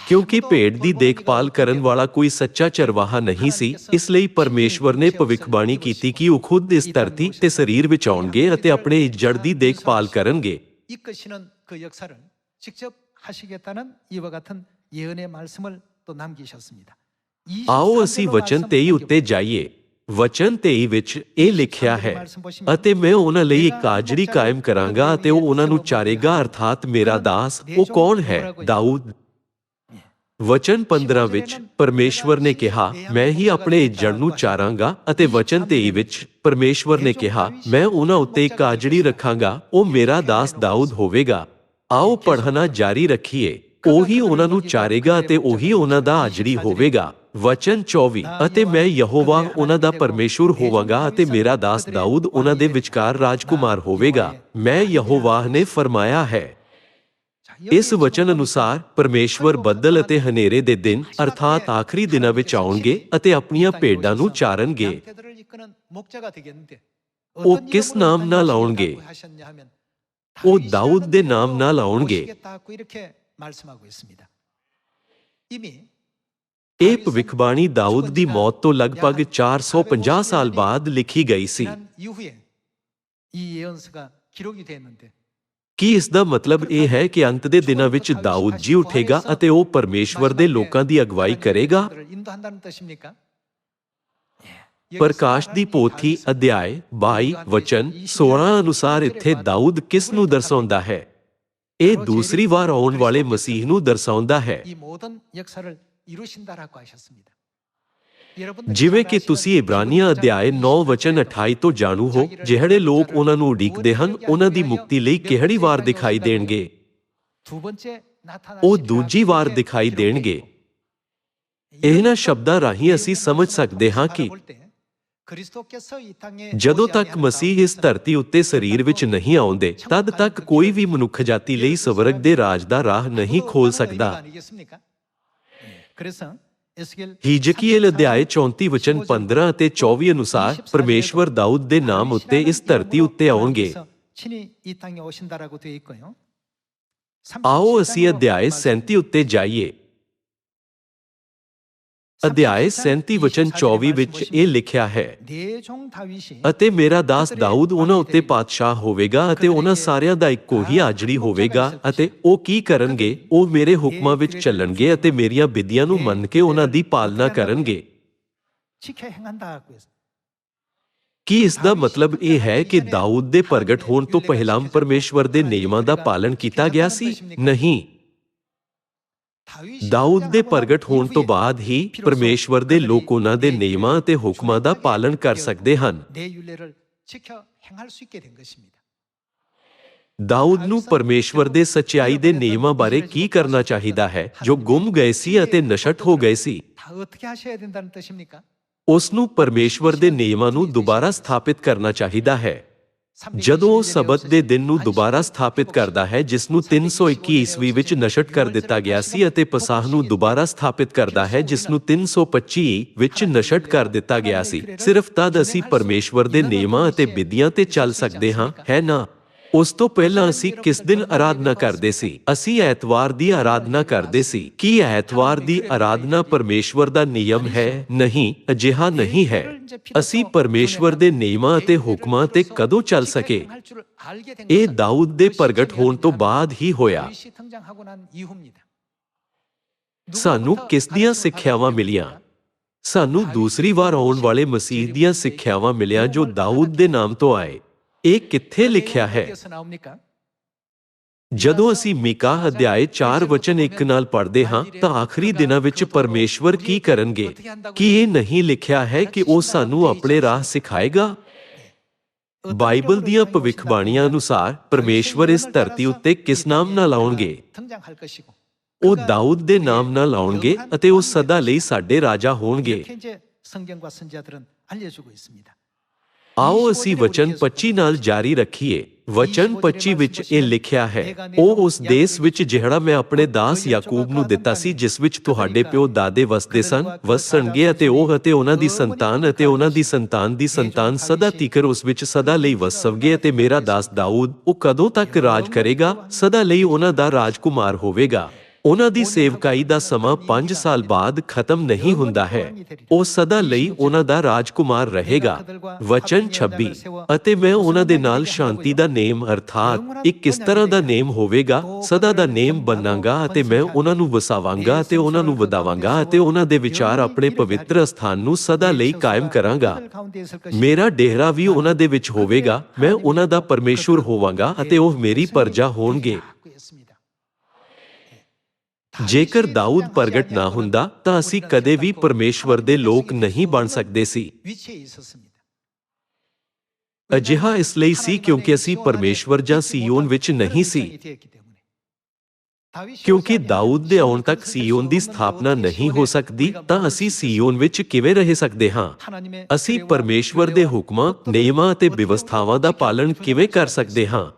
Speaker 1: ਕਿਉਂਕਿ ਭੇਡ ਦੀ ਦੇਖਭਾਲ ਕਰਨ ਵਾਲਾ ਕੋਈ ਸੱਚਾ ਚਰਵਾਹਾ ਨਹੀਂ ਸੀ, ਇਸ ਲਈ ਪਰਮੇਸ਼ਵਰ ਨੇ ਭਵਿੱਖਬਾਣੀ ਕੀਤੀ ਕਿ ਉਹ ਖੁਦ ਇਸ ਧਰਤੀ ਤੇ ਸਰੀਰ ਵਿੱਚ ਆਉਣਗੇ ਅਤੇ ਆਪਣੇ ਇੱਜੜ ਦੀ ਦੇਖਭਾਲ ਕਰਨਗੇ।
Speaker 2: 이끄시는 그 역사를 직접 하시겠다는 이와 같은 예언의 말씀을 또 남기셨습니다.
Speaker 1: ਆਓ ਅਸੀਂ ਵਚਨ 23 ਉੱਤੇ ਜਾਈਏ। ਵਚਨ 23 ਵਿੱਚ ਇਹ ਲਿਖਿਆ ਹੈ, ਅਤੇ ਮੈਂ ਉਹਨਾਂ ਲਈ ਇੱਕ ਆਜੜੀ ਕਾਇਮ ਕਰਾਂਗਾ ਅਤੇ ਉਹ ਉਹਨਾਂ ਨੂੰ ਚਾਰੇਗਾ, ਅਰਥਾਤ ਮੇਰਾ ਦਾਸ। ਉਹ ਕੌਣ ਹੈ? ਦਾਊਦ। ਵਚਨ 15 ਵਿੱਚ ਪਰਮੇਸ਼ਵਰ ਨੇ ਕਿਹਾ, ਮੈਂ ਹੀ ਆਪਣੇ ਜਨ ਨੂੰ ਚਾਰਾਂਗਾ, ਅਤੇ ਵਚਨ 23 ਵਿੱਚ ਪਰਮੇਸ਼ਵਰ ਨੇ ਕਿਹਾ, ਮੈਂ ਉਹਨਾਂ ਉੱਤੇ ਇੱਕ ਆਜੜੀ ਰੱਖਾਂਗਾ, ਉਹ ਮੇਰਾ ਦਾਸ ਦਾਊਦ ਹੋਵੇਗਾ। ਆਓ ਪੜ੍ਹਨਾ ਜਾਰੀ ਰੱਖੀਏ। ਉਹੀ ਉਹਨਾਂ ਨੂੰ ਚਾਰੇਗਾ ਅਤੇ ਉਹੀ ਉਹਨਾਂ ਦਾ ਆਜੜੀ ਹੋਵੇਗਾ। ਵਚਨ 24, ਅਤੇ ਮੈਂ ਯਹੋਵਾ ਉਹਨਾਂ ਦਾ ਪਰਮੇਸ਼ਵਰ ਹੋਵਾਂਗਾ ਅਤੇ ਮੇਰਾ ਦਾਸ ਦਾਊਦ ਉਹਨਾਂ ਦੇ ਵਿਚਕਾਰ ਰਾਜਕੁਮਾਰ ਹੋਵੇਗਾ। ਮੈਂ ਯਹੋਵਾ ਨੇ ਫਰਮਾਇਆ ਹੈ। ਇਸ ਵਚਨ ਅਨੁਸਾਰ ਪਰਮੇਸ਼ਵਰ ਬੱਦਲ ਅਤੇ ਹਨੇਰੇ ਦੇ ਦਿਨ ਅਰਥਾਤ ਆਖਰੀ ਦਿਨਾਂ ਵਿੱਚ ਆਉਣਗੇ ਅਤੇ ਆਪਣੀਆਂ ਭੇਡਾਂ ਨੂੰ ਚਾਰਨਗੇ। ਉਹ ਕਿਸ ਨਾਮ ਨਾਲ ਆਉਣਗੇ? ਉਹ ਦਾਊਦ ਦੇ ਨਾਮ ਨਾਲ ਆਉਣਗੇ। ਇਹ ਭਵਿੱਖਬਾਣੀ ਦਾਊਦ ਦੀ ਮੌਤ ਤੋਂ ਲਗਭਗ 450 ਸਾਲ ਬਾਅਦ ਲਿਖੀ ਗਈ ਸੀ। ਕੀ ਇਸ ਦਾ ਮਤਲਬ ਇਹ ਹੈ ਕਿ ਅੰਤ ਦੇ ਦਿਨਾਂ ਵਿੱਚ ਦਾਊਦ ਜੀ ਉੱਠੇਗਾ ਅਤੇ ਉਹ ਪਰਮੇਸ਼ਵਰ ਦੇ ਲੋਕਾਂ ਦੀ ਅਗਵਾਈ ਕਰੇਗਾ? ਪ੍ਰਕਾਸ਼ ਦੀ ਪੋਥੀ ਅਧਿਆਇ 22 ਵਚਨ 16 ਅਨੁਸਾਰ ਇੱਥੇ ਦਾਊਦ ਕਿਸ ਨੂੰ ਦਰਸਾਉਂਦਾ ਹੈ? ਇਹ ਦੂਸਰੀ ਵਾਰ ਆਉਣ ਵਾਲੇ ਮਸੀਹ ਨੂੰ ਦਰਸਾਉਂਦਾ ਹੈ। ਜਿਵੇਂ ਕਿ ਤੁਸੀਂ ਇਬਰਾਨੀਆਂ ਅਧਿਆਇ 9 ਵਚਨ 28 ਤੋਂ ਜਾਣੂ ਹੋ, ਜਿਹੜੇ ਲੋਕ ਉਹਨਾਂ ਨੂੰ ਉਡੀਕਦੇ ਹਨ ਉਹਨਾਂ ਦੀ ਮੁਕਤੀ ਲਈ ਕਿਹੜੀ ਵਾਰ ਦਿਖਾਈ ਦੇਣਗੇ? ਉਹ ਦੂਜੀ ਵਾਰ ਦਿਖਾਈ ਦੇਣਗੇ। ਇਹਨਾਂ ਸ਼ਬਦਾਂ ਰਾਹੀਂ ਅਸੀਂ ਸਮਝ ਸਕਦੇ ਹਾਂ ਕਿ ਜਦੋਂ ਤੱਕ ਮਸੀਹ ਇਸ ਧਰਤੀ ਉੱਤੇ ਸਰੀਰ ਵਿੱਚ ਨਹੀਂ ਆਉਂਦੇ, ਤਦ ਤੱਕ ਕੋਈ ਵੀ ਮਨੁੱਖ ਜਾਤੀ ਲਈ ਸਵਰਗ ਦੇ ਰਾਜ ਦਾ ਰਾਹ ਨਹੀਂ ਖੋਲ ਸਕਦਾ। ਹਿਜਕੀਏਲ ਅਧਿਆਇ 34 ਵਚਨ 15 ਅਤੇ 24 ਅਨੁਸਾਰ ਪਰਮੇਸ਼ਵਰ ਦਾਊਦ ਦੇ ਨਾਮ ਉੱਤੇ ਇਸ ਧਰਤੀ ਉੱਤੇ ਆਉਣਗੇ। ਆਓ ਅਸੀਂ ਅਧਿਆਇ 37 ਉੱਤੇ ਜਾਈਏ। ਅਧਿਆਇ 37 ਵਚਨ 24 ਵਿੱਚ ਇਹ ਲਿਖਿਆ ਹੈ, ਅਤੇ ਮੇਰਾ ਦਾਸ ਦਾਊਦ ਉਹਨਾਂ ਉੱਤੇ ਪਾਤਸ਼ਾਹ ਹੋਵੇਗਾ ਅਤੇ ਉਹਨਾਂ ਸਾਰਿਆਂ ਦਾ ਇੱਕੋ ਹੀ ਆਜੜੀ ਹੋਵੇਗਾ, ਅਤੇ ਉਹ ਕੀ ਕਰਨਗੇ? ਉਹ ਮੇਰੇ ਹੁਕਮਾਂ ਵਿੱਚ ਚੱਲਣਗੇ ਅਤੇ ਮੇਰੀਆਂ ਵਿਧੀਆਂ ਨੂੰ ਮੰਨ ਕੇ ਉਹਨਾਂ ਦੀ ਪਾਲਣਾ ਕਰਨਗੇ। ਕੀ ਇਸ ਦਾ ਮਤਲਬ ਇਹ ਹੈ ਕਿ ਦਾਊਦ ਦੇ ਪ੍ਰਗਟ ਹੋਣ ਤੋਂ ਪਹਿਲਾਂ ਪਰਮੇਸ਼ਵਰ ਦੇ ਨਿਯਮਾਂ ਦਾ ਪਾਲਣ ਕੀਤਾ ਗਿਆ ਸੀ? ਨਹੀਂ। ਦਾਊਦ ਦੇ ਪ੍ਰਗਟ ਹੋਣ ਤੋਂ ਬਾਅਦ ਹੀ ਪਰਮੇਸ਼ਵਰ ਦੇ ਲੋਕ ਉਹਨਾਂ ਦੇ ਨਿਯਮਾਂ ਅਤੇ ਹੁਕਮਾਂ ਦਾ ਪਾਲਣ ਕਰ ਸਕਦੇ ਹਨ। ਦਾਊਦ ਨੂੰ ਪਰਮੇਸ਼ਵਰ ਦੇ ਸੱਚਾਈ ਦੇ ਨਿਯਮਾਂ ਬਾਰੇ ਕੀ ਕਰਨਾ ਚਾਹੀਦਾ ਹੈ ਜੋ ਗੁੰਮ ਗਏ ਸੀ ਅਤੇ ਨਸ਼ਟ ਹੋ ਗਏ ਸੀ? ਉਸ ਨੂੰ ਪਰਮੇਸ਼ਵਰ ਦੇ ਨਿਯਮਾਂ ਨੂੰ ਦੁਬਾਰਾ ਸਥਾਪਿਤ ਕਰਨਾ ਚਾਹੀਦਾ ਹੈ। ਜਦੋਂ ਉਹ ਸਬਤ ਦੇ ਦਿਨ ਨੂੰ ਦੁਬਾਰਾ ਸਥਾਪਿਤ ਕਰਦਾ ਹੈ, ਜਿਸ ਨੂੰ 321 ਈਸਵੀ ਵਿੱਚ ਨਸ਼ਟ ਕਰ ਦਿੱਤਾ ਗਿਆ ਸੀ, ਅਤੇ ਪਸਾਹ ਨੂੰ ਦੁਬਾਰਾ ਸਥਾਪਿਤ ਕਰਦਾ ਹੈ, ਜਿਸ ਨੂੰ 325 ਵਿੱਚ ਨਸ਼ਟ ਕਰ ਦਿੱਤਾ ਗਿਆ ਸੀ, ਸਿਰਫ ਤਦ ਅਸੀਂ ਪਰਮੇਸ਼ਵਰ ਦੇ ਨਿਯਮਾਂ ਅਤੇ ਵਿਧੀਆਂ ਤੇ ਚੱਲ ਸਕਦੇ ਹਾਂ, ਹੈ ਨਾ? ਉਸ ਤੋਂ ਪਹਿਲਾਂ ਅਸੀਂ ਕਿਸ ਦਿਨ ਆਰਾਧਨਾ ਕਰਦੇ ਸੀ? ਅਸੀਂ ਐਤਵਾਰ ਦੀ ਆਰਾਧਨਾ ਕਰਦੇ ਸੀ। ਕੀ ਐਤਵਾਰ ਦੀ ਆਰਾਧਨਾ ਪਰਮੇਸ਼ਵਰ ਦਾ ਨਿਯਮ ਹੈ? ਨਹੀਂ, ਅਜਿਹਾ ਨਹੀਂ ਹੈ। ਅਸੀਂ ਪਰਮੇਸ਼ਵਰ ਦੇ ਨਿਯਮਾਂ ਅਤੇ ਹੁਕਮਾਂ ਤੇ ਕਦੋਂ ਚੱਲ ਸਕੇ? ਇਹ ਦਾਊਦ ਦੇ ਪ੍ਰਗਟ ਹੋਣ ਤੋਂ ਬਾਅਦ ਹੀ ਹੋਇਆ। ਸਾਨੂੰ ਕਿਸ ਦੀਆਂ ਸਿੱਖਿਆਵਾਂ ਮਿਲੀਆਂ? ਸਾਨੂੰ ਦੂਸਰੀ ਵਾਰ ਆਉਣ ਵਾਲੇ ਮਸੀਹ ਦੀਆਂ ਸਿੱਖਿਆਵਾਂ ਮਿਲੀਆਂ ਜੋ ਦਾਊਦ ਦੇ ਨਾਮ ਤੋਂ ਆਏ। ਇਹ ਕਿੱਥੇ ਲਿਖਿਆ ਹੈ? ਜਦੋਂ ਅਸੀਂ ਮੀਕਾ ਅਧਿਆਇ 4 ਵਚਨ 1 ਨਾਲ ਪੜ੍ਹਦੇ ਹਾਂ ਤਾਂ ਆਖਰੀ ਦਿਨਾਂ ਵਿੱਚ ਪਰਮੇਸ਼ਵਰ ਕੀ ਕਰਨਗੇ? ਕੀ ਇਹ ਨਹੀਂ ਲਿਖਿਆ ਹੈ ਕਿ ਉਹ ਸਾਨੂੰ ਆਪਣੇ ਰਾਹ ਸਿਖਾਏਗਾ? ਬਾਈਬਲ ਦੀਆਂ ਭਵਿੱਖਬਾਣੀਆਂ ਅਨੁਸਾਰ ਪਰਮੇਸ਼ਵਰ ਇਸ ਧਰਤੀ ਉੱਤੇ ਕਿਸ ਨਾਮ ਨਾਲ ਆਉਣਗੇ? ਉਹ ਦਾਊਦ ਦੇ ਨਾਮ ਨਾਲ ਆਉਣਗੇ ਅਤੇ ਉਹ ਸਦਾ ਲਈ ਸਾਡੇ ਰਾਜਾ ਹੋਣਗੇ। ਆਓ ਅਸੀਂ ਵਚਨ 25 ਨਾਲ ਜਾਰੀ ਰੱਖੀਏ। ਵਚਨ 25 ਵਿੱਚ ਇਹ ਲਿਖਿਆ ਹੈ, ਉਹ ਉਸ ਦੇਸ਼ ਵਿੱਚ ਜਿਹੜਾ ਮੈਂ ਆਪਣੇ ਦਾਸ ਯਾਕੂਬ ਨੂੰ ਦਿੱਤਾ ਸੀ, ਜਿਸ ਵਿੱਚ ਤੁਹਾਡੇ ਪਿਓ ਦਾਦੇ ਵਸਦੇ ਸਨ, ਵਸਣਗੇ, ਅਤੇ ਉਹ ਅਤੇ ਉਹਨਾਂ ਦੀ ਸੰਤਾਨ ਅਤੇ ਉਹਨਾਂ ਦੀ ਸੰਤਾਨ ਦੀ ਸੰਤਾਨ ਸਦਾ ਤੀਕਰ ਉਸ ਵਿੱਚ ਸਦਾ ਲਈ ਵਸਣਗੇ। ਅਤੇ ਮੇਰਾ ਦਾਸ ਦਾਊਦ, ਉਹ ਕਦੋਂ ਤੱਕ ਰਾਜ ਕਰੇਗਾ? ਸਦਾ ਲਈ ਉਹਨਾਂ ਦਾ ਰਾਜਕੁਮਾਰ ਹੋਵੇਗਾ। ਉਹਨਾਂ ਦੀ ਸੇਵਕਾਈ ਦਾ ਸਮਾਂ 5 ਸਾਲ ਬਾਅਦ ਖਤਮ ਨਹੀਂ ਹੁੰਦਾ ਹੈ। ਉਹ ਸਦਾ ਲਈ ਉਹਨਾਂ ਦਾ ਰਾਜਕੁਮਾਰ ਰਹੇਗਾ। ਵਚਨ 26 ਅਤੇ ਮੈਂ ਉਹਨਾਂ ਦੇ ਨਾਲ ਸ਼ਾਂਤੀ ਦਾ ਨੇਮ ਅਰਥਾਤ ਇੱਕ ਕਿਸ ਤਰ੍ਹਾਂ ਦਾ ਨੇਮ ਹੋਵੇਗਾ, ਸਦਾ ਦਾ ਨੇਮ ਬਣਾਂਗਾ ਅਤੇ ਮੈਂ ਉਹਨਾਂ ਨੂੰ ਵਸਾਵਾਂਗਾ ਅਤੇ ਉਹਨਾਂ ਨੂੰ ਵਧਾਵਾਂਗਾ ਅਤੇ ਉਹਨਾਂ ਦੇ ਵਿਚਾਰ ਆਪਣੇ ਪਵਿੱਤਰ ਸਥਾਨ ਨੂੰ ਸਦਾ ਲਈ ਕਾਇਮ ਕਰਾਂਗਾ। ਮੇਰਾ ਡੇਰਾ ਵੀ ਉਹਨਾਂ ਦੇ ਵਿੱਚ ਹੋਵੇਗਾ, ਮੈਂ ਉਹਨਾਂ ਦਾ ਪਰਮੇਸ਼ਵਰ ਹੋਵਾਂਗਾ ਅਤੇ ਉਹ ਮੇਰੀ ਪਰਜਾ ਹੋਣਗੇ। ਜੇਕਰ ਦਾਊਦ ਪ੍ਰਗਟ ਨਾ ਹੁੰਦਾ ਤਾਂ ਅਸੀਂ ਕਦੇ ਵੀ ਪਰਮੇਸ਼ਵਰ ਦੇ ਲੋਕ ਨਹੀਂ ਬਣ ਸਕਦੇ ਸੀ। ਅਜਿਹਾ ਇਸ ਲਈ ਸੀ ਕਿਉਂਕਿ ਅਸੀਂ ਪਰਮੇਸ਼ਵਰ ਜਾਂ ਸੀਯੋਨ ਵਿੱਚ ਨਹੀਂ ਸੀ। ਕਿਉਂਕਿ ਦਾਊਦ ਦੇ ਆਉਣ ਤੱਕ ਸੀਯੋਨ ਦੀ ਸਥਾਪਨਾ ਨਹੀਂ ਹੋ ਸਕਦੀ, ਤਾਂ ਅਸੀਂ ਸੀਯੋਨ ਵਿੱਚ ਕਿਵੇਂ ਰਹਿ ਸਕਦੇ ਹਾਂ? ਅਸੀਂ ਪਰਮੇਸ਼ਵਰ ਦੇ ਹੁਕਮਾਂ, ਨਿਯਮਾਂ ਅਤੇ ਵਿਵਸਥਾਵਾਂ ਦਾ ਪਾਲਣ ਕਿਵੇਂ ਕਰ ਸਕਦੇ ਹਾਂ?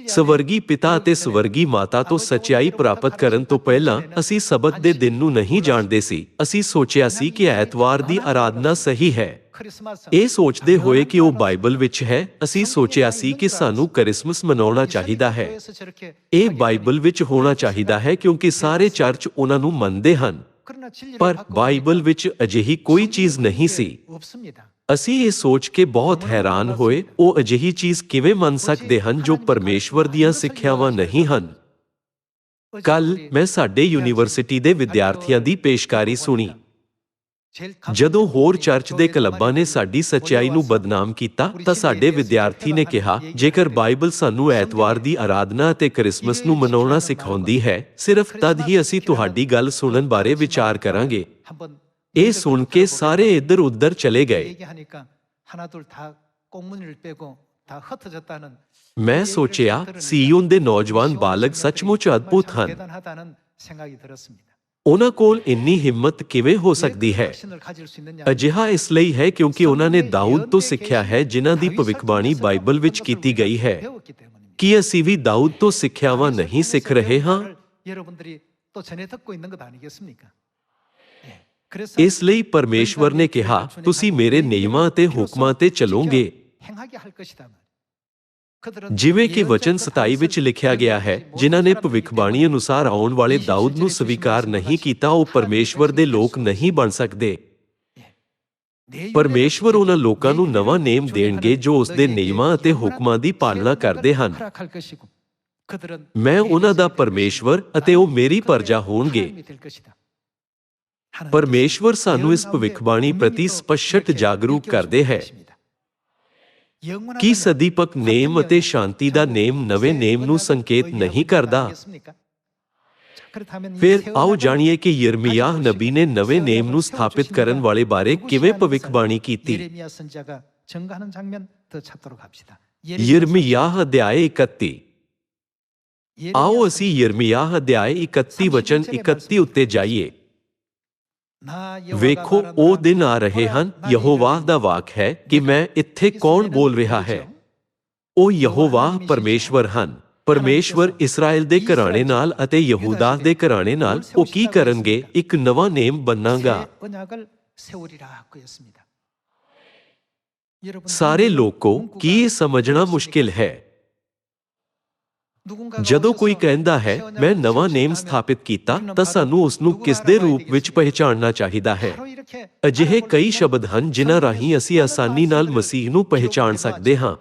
Speaker 1: ਸਵਰਗੀ ਪਿਤਾ ਅਤੇ ਸਵਰਗੀ ਮਾਤਾ ਤੋਂ ਸੱਚਾਈ ਪ੍ਰਾਪਤ ਕਰਨ ਤੋਂ ਪਹਿਲਾਂ ਅਸੀਂ ਸਬਤ ਦੇ ਦਿਨ ਨੂੰ ਨਹੀਂ ਜਾਣਦੇ ਸੀ। ਅਸੀਂ ਸੋਚਿਆ ਸੀ ਕਿ ਐਤਵਾਰ ਦੀ ਆਰਾਧਨਾ ਸਹੀ ਹੈ। ਇਹ ਸੋਚਦੇ ਹੋਏ ਕਿ ਉਹ ਬਾਈਬਲ ਵਿੱਚ ਹੈ, ਅਸੀਂ ਸੋਚਿਆ ਸੀ ਕਿ ਸਾਨੂੰ ਕ੍ਰਿਸਮਸ ਮਨਾਉਣਾ ਚਾਹੀਦਾ ਹੈ। ਇਹ ਬਾਈਬਲ ਵਿੱਚ ਹੋਣਾ ਚਾਹੀਦਾ ਹੈ ਕਿਉਂਕਿ ਸਾਰੇ ਚਰਚ ਉਹਨਾਂ ਨੂੰ ਮੰਨਦੇ ਹਨ। ਪਰ ਬਾਈਬਲ ਵਿੱਚ ਅਜਿਹੀ ਕੋਈ ਚੀਜ਼ ਨਹੀਂ ਸੀ। ਅਸੀਂ ਇਹ ਸੋਚ ਕੇ ਬਹੁਤ ਹੈਰਾਨ ਹੋਏ, ਉਹ ਅਜਿਹੀ ਚੀਜ਼ ਕਿਵੇਂ ਮੰਨ ਸਕਦੇ ਹਨ ਜੋ ਪਰਮੇਸ਼ਵਰ ਦੀਆਂ ਸਿੱਖਿਆਵਾਂ ਨਹੀਂ ਹਨ। ਕੱਲ ਮੈਂ ਸਾਡੇ ਯੂਨੀਵਰਸਿਟੀ ਦੇ ਵਿਦਿਆਰਥੀਆਂ ਦੀ ਪੇਸ਼ਕਾਰੀ ਸੁਣੀ। ਜਦੋਂ ਹੋਰ ਚਰਚ ਦੇ ਕਲੱਬਾਂ ਨੇ ਸਾਡੀ ਸੱਚਾਈ ਨੂੰ ਬਦਨਾਮ ਕੀਤਾ ਤਾਂ ਸਾਡੇ ਵਿਦਿਆਰਥੀ ਨੇ ਕਿਹਾ, ਜੇਕਰ ਬਾਈਬਲ ਸਾਨੂੰ ਐਤਵਾਰ ਦੀ ਆਰਾਧਨਾ ਅਤੇ ਕ੍ਰਿਸਮਸ ਨੂੰ ਮਨਾਉਣਾ ਸਿਖਾਉਂਦੀ ਹੈ, ਸਿਰਫ ਤਦ ਹੀ ਅਸੀਂ ਤੁਹਾਡੀ ਗੱਲ ਸੁਣਨ ਬਾਰੇ ਵਿਚਾਰ ਕਰਾਂਗੇ। ਇਹ ਸੁਣ ਕੇ ਸਾਰੇ ਇੱਧਰ ਉੱਧਰ ਚਲੇ ਗਏ। ਮੈਂ ਸੋਚਿਆ, ਸੀਯੋਨ ਦੇ ਨੌਜਵਾਨ ਬਾਲਗ ਸੱਚਮੁੱਚ ਅਦਭੁਤ ਹਨ। ਉਹਨਾਂ ਕੋਲ ਇੰਨੀ ਹਿੰਮਤ ਕਿਵੇਂ ਹੋ ਸਕਦੀ ਹੈ? ਅਜਿਹਾ ਇਸ ਲਈ ਹੈ ਕਿਉਂਕਿ ਉਹਨਾਂ ਨੇ ਦਾਊਦ ਤੋਂ ਸਿੱਖਿਆ ਹੈ, ਜਿਨ੍ਹਾਂ ਦੀ ਭਵਿੱਖਬਾਣੀ ਬਾਈਬਲ ਵਿੱਚ ਕੀਤੀ ਗਈ ਹੈ। ਕੀ ਅਸੀਂ ਵੀ ਦਾਊਦ ਤੋਂ ਸਿੱਖਿਆਵਾਂ ਨਹੀਂ ਸਿੱਖ ਰਹੇ ਹਾਂ? ਇਸ ਲਈ ਪਰਮੇਸ਼ਵਰ ਨੇ ਕਿਹਾ, ਤੁਸੀਂ ਮੇਰੇ ਨਿਯਮਾਂ ਅਤੇ ਹੁਕਮਾਂ ਤੇ ਚੱਲੋਗੇ। ਜਿਵੇਂ ਕਿ ਵਚਨ 27 ਵਿੱਚ ਲਿਖਿਆ ਗਿਆ ਹੈ, ਜਿਨ੍ਹਾਂ ਨੇ ਭਵਿੱਖਬਾਣੀ ਅਨੁਸਾਰ ਆਉਣ ਵਾਲੇ ਦਾਊਦ ਨੂੰ ਸਵੀਕਾਰ ਨਹੀਂ ਕੀਤਾ, ਉਹ ਪਰਮੇਸ਼ਵਰ ਦੇ ਲੋਕ ਨਹੀਂ ਬਣ ਸਕਦੇ। ਪਰਮੇਸ਼ਵਰ ਉਹਨਾਂ ਲੋਕਾਂ ਨੂੰ ਨਵਾਂ ਨੇਮ ਦੇਣਗੇ ਜੋ ਉਸ ਦੇ ਨਿਯਮਾਂ ਅਤੇ ਹੁਕਮਾਂ ਦੀ ਪਾਲਣਾ ਕਰਦੇ ਹਨ। ਮੈਂ ਉਹਨਾਂ ਦਾ ਪਰਮੇਸ਼ਵਰ ਅਤੇ ਉਹ ਮੇਰੀ ਪਰਜਾ ਹੋਣਗੇ। ਪਰਮੇਸ਼ਵਰ ਸਾਨੂੰ ਇਸ ਭਵਿੱਖਬਾਣੀ ਪ੍ਰਤੀ ਸਪਸ਼ਟ ਜਾਗਰੂਕ ਕਰਦੇ ਹੈ ਕਿ ਸਦੀਪਕ ਨੇਮ ਅਤੇ ਸ਼ਾਂਤੀ ਦਾ ਨੇਮ ਨਵੇਂ ਨੇਮ ਨੂੰ ਸੰਕੇਤ ਨਹੀਂ ਕਰਦਾ। ਫਿਰ ਆਓ ਜਾਣੀਏ ਕਿ ਯਿਰਮੀਯਾਹ ਨਬੀ ਨੇ ਨਵੇਂ ਨੇਮ ਨੂੰ ਸਥਾਪਿਤ ਕਰਨ ਵਾਲੇ ਬਾਰੇ ਕਿਵੇਂ ਭਵਿੱਖਬਾਣੀ ਕੀਤੀ। ਯਿਰਮੀਯਾਹ ਅਧਿਆਇ 31। ਆਓ ਅਸੀਂ ਯਿਰਮੀਯਾਹ ਅਧਿਆਇ 31 ਵਚਨ 31 ਉੱਤੇ ਜਾਈਏ। ਵੇਖੋ, ਉਹ ਦਿਨ ਆ ਰਹੇ ਹਨ, ਯਹੋਵਾਹ ਦਾ ਵਾਕ ਹੈ ਕਿ ਮੈਂ ਇੱਥੇ ਕੌਣ ਬੋਲ ਰਿਹਾ ਹੈ? ਉਹ ਯਹੋਵਾਹ ਪਰਮੇਸ਼ਵਰ ਹਨ। ਪਰਮੇਸ਼ਵਰ ਇਸਰਾਇਲ ਦੇ ਘਰਾਣੇ ਨਾਲ ਅਤੇ ਯਹੂਦਾ ਦੇ ਘਰਾਣੇ ਨਾਲ ਉਹ ਕੀ ਕਰਨਗੇ? ਇੱਕ ਨਵਾਂ ਨੇਮ ਬਣਾਂਗਾ। ਸਾਰੇ ਲੋਕੋ, ਕੀ ਇਹ ਸਮਝਣਾ ਮੁਸ਼ਕਿਲ ਹੈ? ਜਦੋਂ ਕੋਈ ਕਹਿੰਦਾ ਹੈ ਮੈਂ ਨਵਾਂ ਨੇਮ ਸਥਾਪਿਤ ਕੀਤਾ, ਤਾਂ ਸਾਨੂੰ ਉਸ ਨੂੰ ਕਿਸ ਦੇ ਰੂਪ ਵਿੱਚ ਪਹਿਚਾਨਣਾ ਚਾਹੀਦਾ ਹੈ? ਅਜਿਹੇ ਕਈ ਸ਼ਬਦ ਹਨ ਜਿਨ੍ਹਾਂ ਰਾਹੀਂ ਅਸੀਂ ਆਸਾਨੀ ਨਾਲ ਮਸੀਹ ਨੂੰ ਪਹਿਚਾਨ ਸਕਦੇ ਹਾਂ,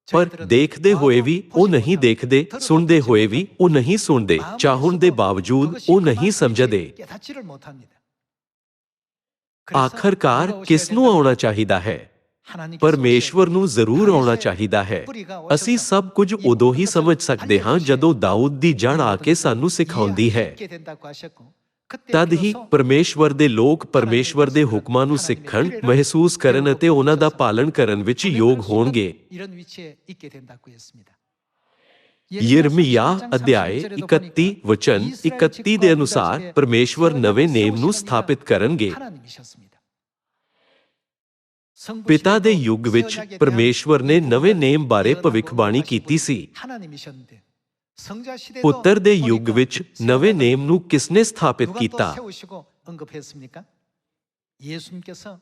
Speaker 1: ਪਰ ਦੇਖਦੇ ਹੋਏ ਵੀ ਉਹ ਨਹੀਂ ਦੇਖਦੇ, ਸੁਣਦੇ ਹੋਏ ਵੀ ਉਹ ਨਹੀਂ ਸੁਣਦੇ, ਚਾਹਣ ਦੇ ਬਾਵਜੂਦ ਉਹ ਨਹੀਂ ਸਮਝਦੇ। ਆਖਰਕਾਰ ਕਿਸ ਨੂੰ ਆਉਣਾ ਚਾਹੀਦਾ ਹੈ? ਪਰਮੇਸ਼ਵਰ ਨੂੰ ਜ਼ਰੂਰ ਆਉਣਾ ਚਾਹੀਦਾ ਹੈ। ਅਸੀਂ ਸਭ ਕੁਝ ਉਦੋਂ ਹੀ ਸਮਝ ਸਕਦੇ ਹਾਂ ਜਦੋਂ ਦਾਊਦ ਦੀ ਜੜ ਆ ਕੇ ਸਾਨੂੰ ਸਿਖਾਉਂਦੀ ਹੈ। ਤਦ ਹੀ ਪਰਮੇਸ਼ਵਰ ਦੇ ਲੋਕ ਪਰਮੇਸ਼ਵਰ ਦੇ ਹੁਕਮਾਂ ਨੂੰ ਸਿੱਖਣ, ਮਹਿਸੂਸ ਕਰਨ ਅਤੇ ਉਹਨਾਂ ਦਾ ਪਾਲਣ ਕਰਨ ਵਿੱਚ ਯੋਗ ਹੋਣਗੇ। ਯਿਰਮੀਯਾਹ ਅਧਿਆਇ 31 ਵਚਨ 31 ਦੇ ਅਨੁਸਾਰ ਪਰਮੇਸ਼ਵਰ ਨਵੇਂ ਨੇਮ ਨੂੰ ਸਥਾਪਿਤ ਕਰਨਗੇ। ਪਿਤਾ ਦੇ ਯੁੱਗ ਵਿੱਚ ਪਰਮੇਸ਼ਵਰ ਨੇ ਨਵੇਂ ਨੇਮ ਬਾਰੇ ਭਵਿੱਖਬਾਣੀ ਕੀਤੀ ਸੀ। ਪੁੱਤਰ ਦੇ ਯੁੱਗ ਵਿੱਚ ਨਵੇਂ ਨੇਮ ਨੂੰ ਕਿਸਨੇ ਸਥਾਪਿਤ ਕੀਤਾ?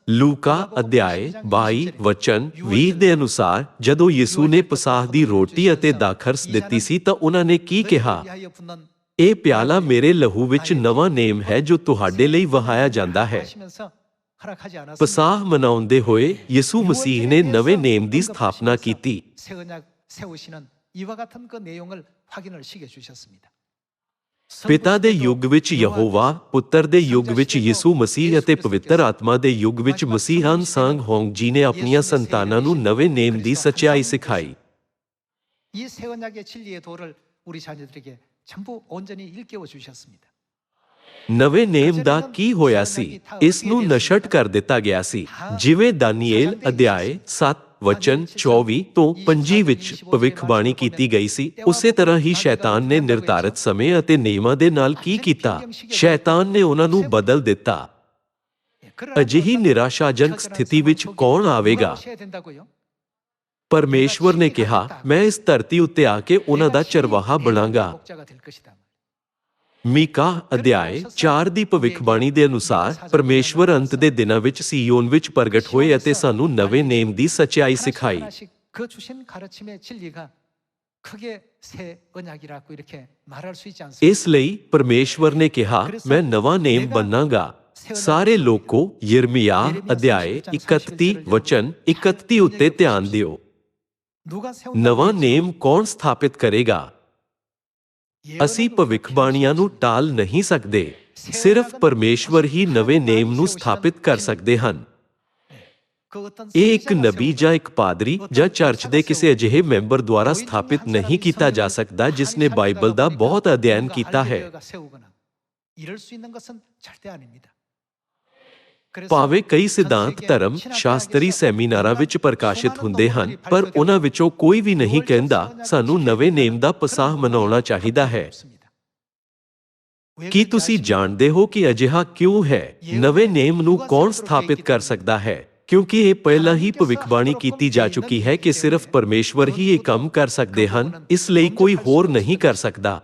Speaker 1: ਲੂਕਾ ਅਧਿਆਇ 22 ਵਚਨ 20 ਦੇ ਅਨੁਸਾਰ ਜਦੋਂ ਯਿਸੂ ਨੇ ਪਸਾਹ ਦੀ ਰੋਟੀ ਅਤੇ ਦਾਖਰਸ ਦਿੱਤੀ ਸੀ ਤਾਂ ਉਹਨਾਂ ਨੇ ਕੀ ਕਿਹਾ? ਇਹ ਪਿਆਲਾ ਮੇਰੇ ਲਹੂ ਵਿੱਚ ਨਵਾਂ ਨੇਮ ਹੈ ਜੋ ਤੁਹਾਡੇ ਲਈ ਵਹਾਇਆ ਜਾਂਦਾ ਹੈ।
Speaker 2: 하시면서 허락하지 않았습니다.
Speaker 1: ਪਸਾਹ ਮਨਾਉਂਦੇ ਹੋਏ ਯਿਸੂ ਮਸੀਹ ਨੇ ਨਵੇਂ ਨੇਮ ਦੀ ਸਥਾਪਨਾ ਕੀਤੀ।
Speaker 2: 새 언약 세우시는 이와 같은 그 내용을 확인을 시켜 주셨습니다.
Speaker 1: ਪਿਤਾ ਦੇ ਯੁੱਗ ਵਿੱਚ ਯਹੋਵਾ, ਪੁੱਤਰ ਦੇ ਯੁੱਗ ਵਿੱਚ ਯਿਸੂ ਮਸੀਹ ਅਤੇ ਪਵਿੱਤਰ ਆਤਮਾ ਦੇ ਯੁੱਗ ਵਿੱਚ ਮਸੀਹਾਨ ਸੰਗ ਹੋਂਗ ਜੀ ਨੇ ਆਪਣੀਆਂ ਸੰਤਾਨਾਂ ਨੂੰ ਨਵੇਂ ਨੇਮ ਦੀ ਸੱਚਾਈ ਸਿਖਾਈ।
Speaker 2: 이 새 언약의 진리의 도를 우리 자녀들에게 전부 온전히 일깨워 주셨습니다.
Speaker 1: ਨਵੇਂ ਨੇਮ ਦਾ ਕੀ ਹੋਇਆ ਸੀ? ਇਸ ਨੂੰ ਨਸ਼ਟ ਕਰ ਦਿੱਤਾ ਗਿਆ ਸੀ। ਜਿਵੇਂ ਦਾਨੀਏਲ ਅਧਿਆਇ 7 ਵਚਨ 24 ਤੋਂ 25 ਵਿੱਚ ਭਵਿੱਖਬਾਣੀ ਕੀਤੀ ਗਈ ਸੀ, ਉਸੇ ਤਰ੍ਹਾਂ ਹੀ ਸ਼ੈਤਾਨ ਨੇ ਨਿਰਧਾਰਤ ਸਮੇਂ ਅਤੇ ਨਿਯਮਾਂ ਦੇ ਨਾਲ ਕੀ ਕੀਤਾ? ਸ਼ੈਤਾਨ ਨੇ ਉਹਨਾਂ ਨੂੰ ਬਦਲ ਦਿੱਤਾ। ਅਜਿਹੀ ਨਿਰਾਸ਼ਾਜਨਕ ਸਥਿਤੀ ਵਿੱਚ ਕੌਣ ਆਵੇਗਾ? ਪਰਮੇਸ਼ਵਰ ਨੇ ਕਿਹਾ, ਮੈਂ ਇਸ ਧਰਤੀ ਉੱਤੇ ਆ ਕੇ ਉਹਨਾਂ ਦਾ ਚਰਵਾਹਾ ਬਣਾਂਗਾ। ਮੀਕਾ ਅਧਿਆਇ 4 ਦੀ ਭਵਿੱਖਬਾਣੀ ਦੇ ਅਨੁਸਾਰ ਪਰਮੇਸ਼ਵਰ ਅੰਤ ਦੇ ਦਿਨਾਂ ਵਿੱਚ ਸੀਯੋਨ ਵਿੱਚ ਪ੍ਰਗਟ ਹੋਏ ਅਤੇ ਸਾਨੂੰ ਨਵੇਂ ਨੇਮ ਦੀ ਸੱਚਾਈ ਸਿਖਾਈ।
Speaker 2: 그 주신 가르침의 진리가 크게 새 언약이라고 이렇게 말할 수 있지 않습니까?
Speaker 1: ਇਸ ਲਈ ਪਰਮੇਸ਼ਵਰ ਨੇ ਕਿਹਾ, ਮੈਂ ਨਵਾਂ ਨੇਮ ਬੰਨਾਂਗਾ। ਸਾਰੇ ਲੋਕੋ ਯਿਰਮੀਆ ਅਧਿਆਇ 31 ਵਚਨ 31 ਉੱਤੇ ਧਿਆਨ ਦਿਓ। ਨਵਾਂ ਨੇਮ ਕੌਣ ਸਥਾਪਿਤ ਕਰੇਗਾ? ਅਸੀਂ ਭਵਿੱਖਬਾਣੀਆਂ ਨੂੰ ਟਾਲ ਨਹੀਂ ਸਕਦੇ। ਸਿਰਫ ਪਰਮੇਸ਼ਵਰ ਹੀ ਨਵੇਂ ਨੇਮ ਨੂੰ ਸਥਾਪਿਤ ਕਰ ਸਕਦੇ ਹਨ। ਇਹ ਇੱਕ ਨਬੀ ਜਾਂ ਇੱਕ ਪਾਦਰੀ ਜਾਂ ਚਰਚ ਦੇ ਕਿਸੇ ਅਜਿਹੇ ਮੈਂਬਰ ਦੁਆਰਾ ਸਥਾਪਿਤ ਨਹੀਂ ਕੀਤਾ ਜਾ ਸਕਦਾ ਜਿਸ ਨੇ ਬਾਈਬਲ ਦਾ ਬਹੁਤ ਅਧਿਐਨ ਕੀਤਾ ਹੈ। ਭਾਵੇਂ ਕਈ ਸਿਧਾਂਤ ਧਰਮ ਸ਼ਾਸਤਰੀ ਸੈਮੀਨਾਰਾਂ ਵਿੱਚ ਪ੍ਰਕਾਸ਼ਿਤ ਹੁੰਦੇ ਹਨ, ਪਰ ਉਹਨਾਂ ਵਿੱਚੋਂ ਕੋਈ ਵੀ ਨਹੀਂ ਕਹਿੰਦਾ ਸਾਨੂੰ ਨਵੇਂ ਨੇਮ ਦਾ ਪਸਾਹ ਮਨਾਉਣਾ ਚਾਹੀਦਾ ਹੈ। ਕੀ ਤੁਸੀਂ ਜਾਣਦੇ ਹੋ ਕਿ ਅਜਿਹਾ ਕਿਉਂ ਹੈ? ਨਵੇਂ ਨੇਮ ਨੂੰ ਕੌਣ ਸਥਾਪਿਤ ਕਰ ਸਕਦਾ ਹੈ? ਕਿਉਂਕਿ ਇਹ ਪਹਿਲਾਂ ਹੀ ਭਵਿੱਖਬਾਣੀ ਕੀਤੀ ਜਾ ਚੁੱਕੀ ਹੈ ਕਿ ਸਿਰਫ ਪਰਮੇਸ਼ਵਰ ਹੀ ਇਹ ਕੰਮ ਕਰ ਸਕਦੇ ਹਨ, ਇਸ ਲਈ ਕੋਈ ਹੋਰ ਨਹੀਂ ਕਰ ਸਕਦਾ।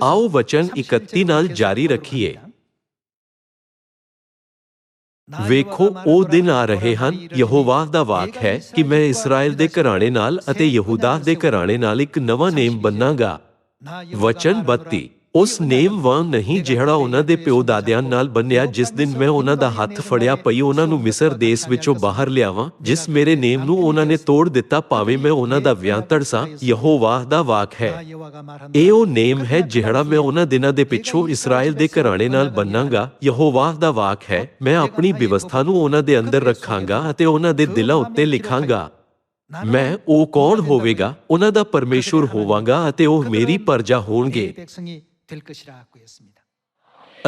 Speaker 1: ਆਓ ਵਚਨ 31 ਨਾਲ ਜਾਰੀ ਰੱਖੀਏ। ਵੇਖੋ, ਉਹ ਦਿਨ ਆ ਰਹੇ ਹਨ, ਯਹੋਵਾਹ ਦਾ ਵਾਕ ਹੈ ਕਿ ਮੈਂ ਇਸਰਾਏਲ ਦੇ ਘਰਾਣੇ ਨਾਲ ਅਤੇ ਯਹੂਦਾ ਦੇ ਘਰਾਣੇ ਨਾਲ ਇੱਕ ਨਵਾਂ ਨੇਮ ਬੰਨਾਂਗਾ। ਵਚਨ 32 ਉਸ ਨੇਮ ਵਾਂਗ ਨਹੀਂ ਜਿਹੜਾ ਉਹਨਾਂ ਦੇ ਪਿਓ ਦਾਦਿਆਂ ਨਾਲ ਬੰਨਿਆ ਜਿਸ ਦਿਨ ਮੈਂ ਉਹਨਾਂ ਦਾ ਹੱਥ ਫੜਿਆ ਪਈ ਉਹਨਾਂ ਨੂੰ ਮਿਸਰ ਦੇਸ਼ ਵਿੱਚੋਂ ਬਾਹਰ ਲਿਆਵਾਂ, ਜਿਸ ਮੇਰੇ ਨੇਮ ਨੂੰ ਉਹਨਾਂ ਨੇ ਤੋੜ ਦਿੱਤਾ ਭਾਵੇਂ ਮੈਂ ਉਹਨਾਂ ਦਾ ਵਿਆਂਤੜ ਸਾਂ। ਯਹੋਵਾਹ ਦਾ ਵਾਕ ਹੈ। ਇਹ ਉਹ ਨੇਮ ਹੈ ਜਿਹੜਾ ਮੈਂ ਉਹਨਾਂ ਦਿਨਾਂ ਦੇ ਪਿੱਛੋਂ ਇਸਰਾਏਲ ਦੇ ਘਰਾਣੇ ਨਾਲ ਬੰਨਾਂਗਾ। ਯਹੋਵਾਹ ਦਾ ਵਾਕ ਹੈ, ਮੈਂ ਆਪਣੀ ਵਿਵਸਥਾ ਨੂੰ ਉਹਨਾਂ ਦੇ ਅੰਦਰ ਰੱਖਾਂਗਾ ਅਤੇ ਉਹਨਾਂ ਦੇ ਦਿਲਾਂ ਉੱਤੇ ਲਿਖਾਂਗਾ। ਮੈਂ ਉਹ ਕੌਣ ਹੋਵੇਗਾ? ਉਹਨਾਂ ਦਾ ਪਰਮੇਸ਼ੁਰ ਹੋਵਾਂਗਾ ਅਤੇ ਉਹ ਮੇਰੀ ਪਰਜਾ ਹੋਣਗੇ।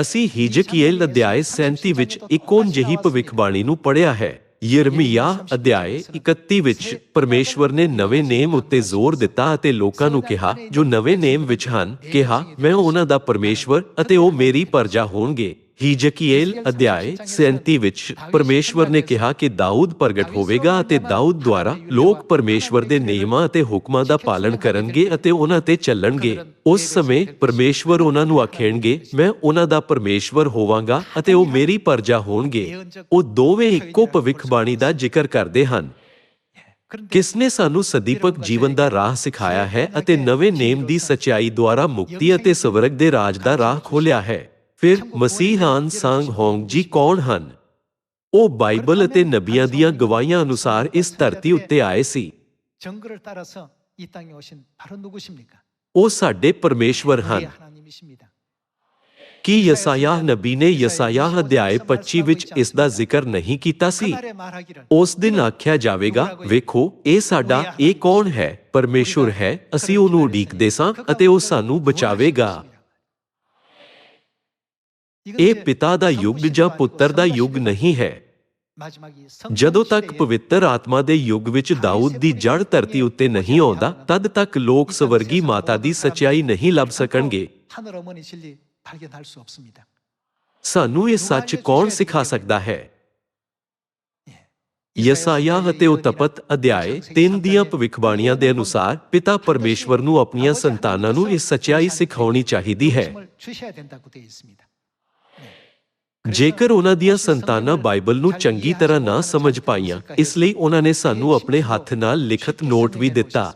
Speaker 1: ਅਸੀਂ ਹੀਜ਼ਕੀਏਲ ਅਧਿਆਇ 37 ਵਿੱਚ ਇੱਕੋ ਜਿਹੀ ਭਵਿੱਖਬਾਣੀ ਨੂੰ ਪੜ੍ਹਿਆ ਹੈ। ਯਿਰਮੀਆ ਅਧਿਆਇ 31 ਵਿੱਚ ਪਰਮੇਸ਼ਵਰ ਨੇ ਨਵੇਂ ਨੇਮ ਉੱਤੇ ਜ਼ੋਰ ਦਿੱਤਾ ਅਤੇ ਲੋਕਾਂ ਨੂੰ ਕਿਹਾ ਜੋ ਨਵੇਂ ਨੇਮ ਵਿੱਚ ਹਨ, ਕਿਹਾ ਮੈਂ ਉਹਨਾਂ ਦਾ ਪਰਮੇਸ਼ਵਰ ਅਤੇ ਉਹ ਮੇਰੀ ਪਰਜਾ ਹੋਣਗੇ। ਹੀਜ਼ਕੀਏਲ ਅਧਿਆਇ 37 ਵਿੱਚ ਪਰਮੇਸ਼ਵਰ ਨੇ ਕਿਹਾ ਕਿ ਦਾਊਦ ਪ੍ਰਗਟ ਹੋਵੇਗਾ ਅਤੇ ਦਾਊਦ ਦੁਆਰਾ ਲੋਕ ਪਰਮੇਸ਼ਵਰ ਦੇ ਨਿਯਮਾਂ ਅਤੇ ਹੁਕਮਾਂ ਦਾ ਪਾਲਣ ਕਰਨਗੇ ਅਤੇ ਉਹਨਾਂ ਤੇ ਚੱਲਣਗੇ। ਉਸ ਸਮੇਂ ਪਰਮੇਸ਼ਵਰ ਉਹਨਾਂ ਨੂੰ ਆਖਣਗੇ, ਮੈਂ ਉਹਨਾਂ ਦਾ ਪਰਮੇਸ਼ਵਰ ਹੋਵਾਂਗਾ ਅਤੇ ਉਹ ਮੇਰੀ ਪਰਜਾ ਹੋਣਗੇ। ਉਹ ਦੋਵੇਂ ਇੱਕੋ ਭਵਿੱਖਬਾਣੀ ਦਾ ਜ਼ਿਕਰ ਕਰਦੇ ਹਨ। ਕਿਸ ਨੇ ਸਾਨੂੰ ਸਦੀਪਕ ਜੀਵਨ ਦਾ ਰਾਹ ਸਿਖਾਇਆ ਹੈ ਅਤੇ ਨਵੇਂ ਨੇਮ ਦੀ ਸੱਚਾਈ ਦੁਆਰਾ ਮੁਕਤੀ ਅਤੇ ਸਵਰਗ ਦੇ ਰਾਜ ਦਾ ਰਾਹ ਖੋਲ੍ਹਿਆ ਹੈ? ਫਿਰ ਮਸੀਹਾਨ ਸੰਗ ਹੋਂਗ ਜੀ ਕੌਣ ਹਨ? ਉਹ ਬਾਈਬਲ ਅਤੇ ਨਬੀਆਂ ਦੀਆਂ ਗਵਾਹੀਆਂ ਅਨੁਸਾਰ ਇਸ ਧਰਤੀ ਉੱਤੇ ਆਏ ਸੀ। ਉਹ ਸਾਡੇ ਪਰਮੇਸ਼ਵਰ ਹਨ। ਕੀ ਯਸਾਯਾਹ ਨਬੀ ਨੇ ਯਸਾਯਾਹ ਅਧਿਆਇ 25 ਵਿੱਚ ਇਸ ਦਾ ਜ਼ਿਕਰ ਨਹੀਂ ਕੀਤਾ ਸੀ? ਉਸ ਦਿਨ ਆਖਿਆ ਜਾਵੇਗਾ, ਵੇਖੋ ਇਹ ਸਾਡਾ ਇਹ ਕੌਣ ਹੈ? ਪਰਮੇਸ਼ੁਰ ਹੈ, ਅਸੀਂ ਉਹਨੂੰ ਉਡੀਕਦੇ ਸਾਂ ਅਤੇ ਉਹ ਸਾਨੂੰ ਬਚਾਵੇਗਾ। ਇਹ ਪਿਤਾ ਦਾ ਯੁੱਗ ਜਾਂ ਪੁੱਤਰ ਦਾ ਯੁੱਗ ਨਹੀਂ ਹੈ। ਜਦੋਂ ਤੱਕ ਪਵਿੱਤਰ ਆਤਮਾ ਦੇ ਯੁੱਗ ਵਿੱਚ ਦਾਊਦ ਦੀ ਜੜ ਧਰਤੀ ਉੱਤੇ ਨਹੀਂ ਆਉਂਦਾ, ਤਦ ਤੱਕ ਲੋਕ ਸਵਰਗੀ ਮਾਤਾ ਦੀ ਸੱਚਾਈ ਨਹੀਂ ਲੱਭ ਸਕਣਗੇ। ਸਾਨੂੰ ਇਹ ਸੱਚ ਕੌਣ ਸਿਖਾ ਸਕਦਾ ਹੈ? ਯਸਾਯਾਹ ਅਤੇ ਉਤਪਤ ਅਧਿਆਇ 3 ਦੀਆਂ ਭਵਿੱਖਬਾਣੀਆਂ ਦੇ ਅਨੁਸਾਰ ਪਿਤਾ ਪਰਮੇਸ਼ਵਰ ਨੂੰ ਆਪਣੀਆਂ ਸੰਤਾਨਾਂ ਨੂੰ ਇਹ ਸੱਚਾਈ ਸਿਖਾਉਣੀ ਚਾਹੀਦੀ ਹੈ। ਜੇਕਰ ਉਹਨਾਂ ਦੀਆਂ ਸੰਤਾਨਾਂ ਬਾਈਬਲ ਨੂੰ ਚੰਗੀ ਤਰ੍ਹਾਂ ਨਾ ਸਮਝ ਪਾਈਆਂ, ਇਸ ਲਈ ਉਹਨਾਂ ਨੇ ਸਾਨੂੰ ਆਪਣੇ ਹੱਥ ਨਾਲ ਲਿਖਤ ਨੋਟ ਵੀ ਦਿੱਤਾ।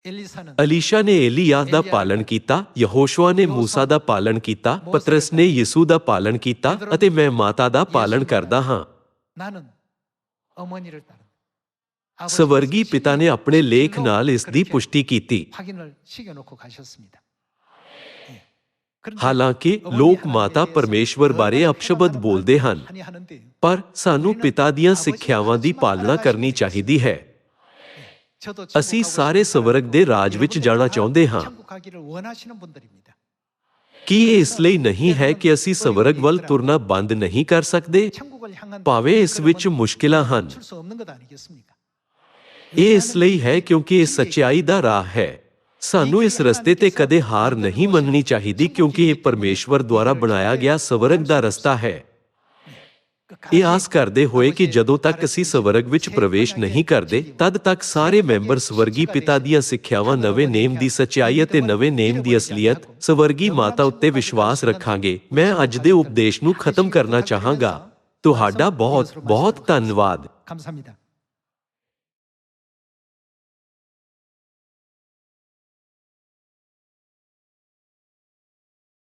Speaker 2: 엘리사는
Speaker 1: ਅਲੀਸ਼ਾ ਨੇ ਏਲੀਯਾਹ ਦਾ ਪਾਲਣ ਕੀਤਾ, ਯਹੋਸ਼ੂਆ ਨੇ ਮੂਸਾ ਦਾ ਪਾਲਣ ਕੀਤਾ, ਪਤਰਸ ਨੇ ਯਿਸੂ ਦਾ ਪਾਲਣ ਕੀਤਾ ਅਤੇ ਮੈਂ ਮਾਤਾ ਦਾ ਪਾਲਣ ਕਰਦਾ ਹਾਂ।
Speaker 2: 나는 어머니를 따른다। 아버지께서
Speaker 1: ਸਵਰਗੀ ਪਿਤਾ ਨੇ ਆਪਣੇ ਲੇਖ ਨਾਲ ਇਸ ਦੀ
Speaker 2: 그렇게
Speaker 1: ਪੁਸ਼ਟੀ ਕੀਤੀ।
Speaker 2: 확인을 시켜놓고 가셨습니다। 예. 그런데
Speaker 1: ਹਾਲਾਂਕਿ
Speaker 2: 어머니
Speaker 1: ਲੋਕ
Speaker 2: 하나님에
Speaker 1: ਮਾਤਾ
Speaker 2: 대해서
Speaker 1: ਪਰਮੇਸ਼ਵਰ ਬਾਰੇ
Speaker 2: 언어를
Speaker 1: ਅਪਸ਼ਬਦ
Speaker 2: 폐반하는
Speaker 1: ਬੋਲਦੇ ਹਨ,
Speaker 2: 많이 하는데
Speaker 1: ਪਰ ਸਾਨੂੰ ਪਿਤਾ ਦੀਆਂ ਸਿੱਖਿਆਵਾਂ ਦੀ ਪਾਲਣਾ ਕਰਨੀ ਚਾਹੀਦੀ ਹੈ।
Speaker 2: 저도
Speaker 1: ਅਸੀਂ
Speaker 2: 천국
Speaker 1: ਸਾਰੇ
Speaker 2: 가고 싶은
Speaker 1: ਸਵਰਗ ਦੇ
Speaker 2: 사람이고
Speaker 1: ਰਾਜ ਵਿੱਚ
Speaker 2: 여러분들도
Speaker 1: ਜਾਣਾ
Speaker 2: 다
Speaker 1: ਚਾਹੁੰਦੇ ਹਾਂ।
Speaker 2: 천국 가기를 원하시는 분들입니다।
Speaker 1: ਕੀ ਇਹ ਇਸ ਲਈ ਨਹੀਂ ਹੈ ਕਿ ਅਸੀਂ ਸਵਰਗ ਵੱਲ ਤੁਰਨਾ ਬੰਦ ਨਹੀਂ ਕਰ ਸਕਦੇ?
Speaker 2: 천국을 향한
Speaker 1: ਭਾਵੇਂ ਇਸ ਵਿੱਚ ਮੁਸ਼ਕਿਲਾਂ ਹਨ,
Speaker 2: 멈출 수 없는 것 아니겠습니까?
Speaker 1: ਇਹ ਇਸ ਲਈ ਹੈ ਕਿਉਂਕਿ ਇਹ ਸੱਚਾਈ ਦਾ ਰਾਹ ਹੈ। ਸਾਨੂੰ ਇਸ ਰਸਤੇ ਤੇ ਕਦੇ ਹਾਰ ਨਹੀਂ ਮੰਨਣੀ ਚਾਹੀਦੀ ਕਿਉਂਕਿ ਇਹ ਪਰਮੇਸ਼ਵਰ ਦੁਆਰਾ ਬਣਾਇਆ ਗਿਆ ਸਵਰਗ ਦਾ ਰਸਤਾ ਹੈ। ਇਹ ਆਸ ਕਰਦੇ ਹੋਏ ਕਿ ਜਦੋਂ ਤੱਕ ਅਸੀਂ ਸਵਰਗ ਵਿੱਚ ਪ੍ਰਵੇਸ਼ ਨਹੀਂ ਕਰਦੇ, ਤਦ ਤੱਕ ਸਾਰੇ ਮੈਂਬਰ ਸਵਰਗੀ ਪਿਤਾ ਦੀਆਂ ਸਿੱਖਿਆਵਾਂ, ਨਵੇਂ ਨੇਮ ਦੀ ਸੱਚਾਈ ਅਤੇ ਨਵੇਂ ਨੇਮ ਦੀ ਅਸਲੀਅਤ, ਸਵਰਗੀ ਮਾਤਾ ਉੱਤੇ ਵਿਸ਼ਵਾਸ ਰੱਖਾਂਗੇ। ਮੈਂ ਅੱਜ ਦੇ ਉਪਦੇਸ਼ ਨੂੰ ਖਤਮ ਕਰਨਾ ਚਾਹਾਂਗਾ। ਤੁਹਾਡਾ ਬਹੁਤ ਬਹੁਤ ਧੰਨਵਾਦ।
Speaker 2: 감사합니다।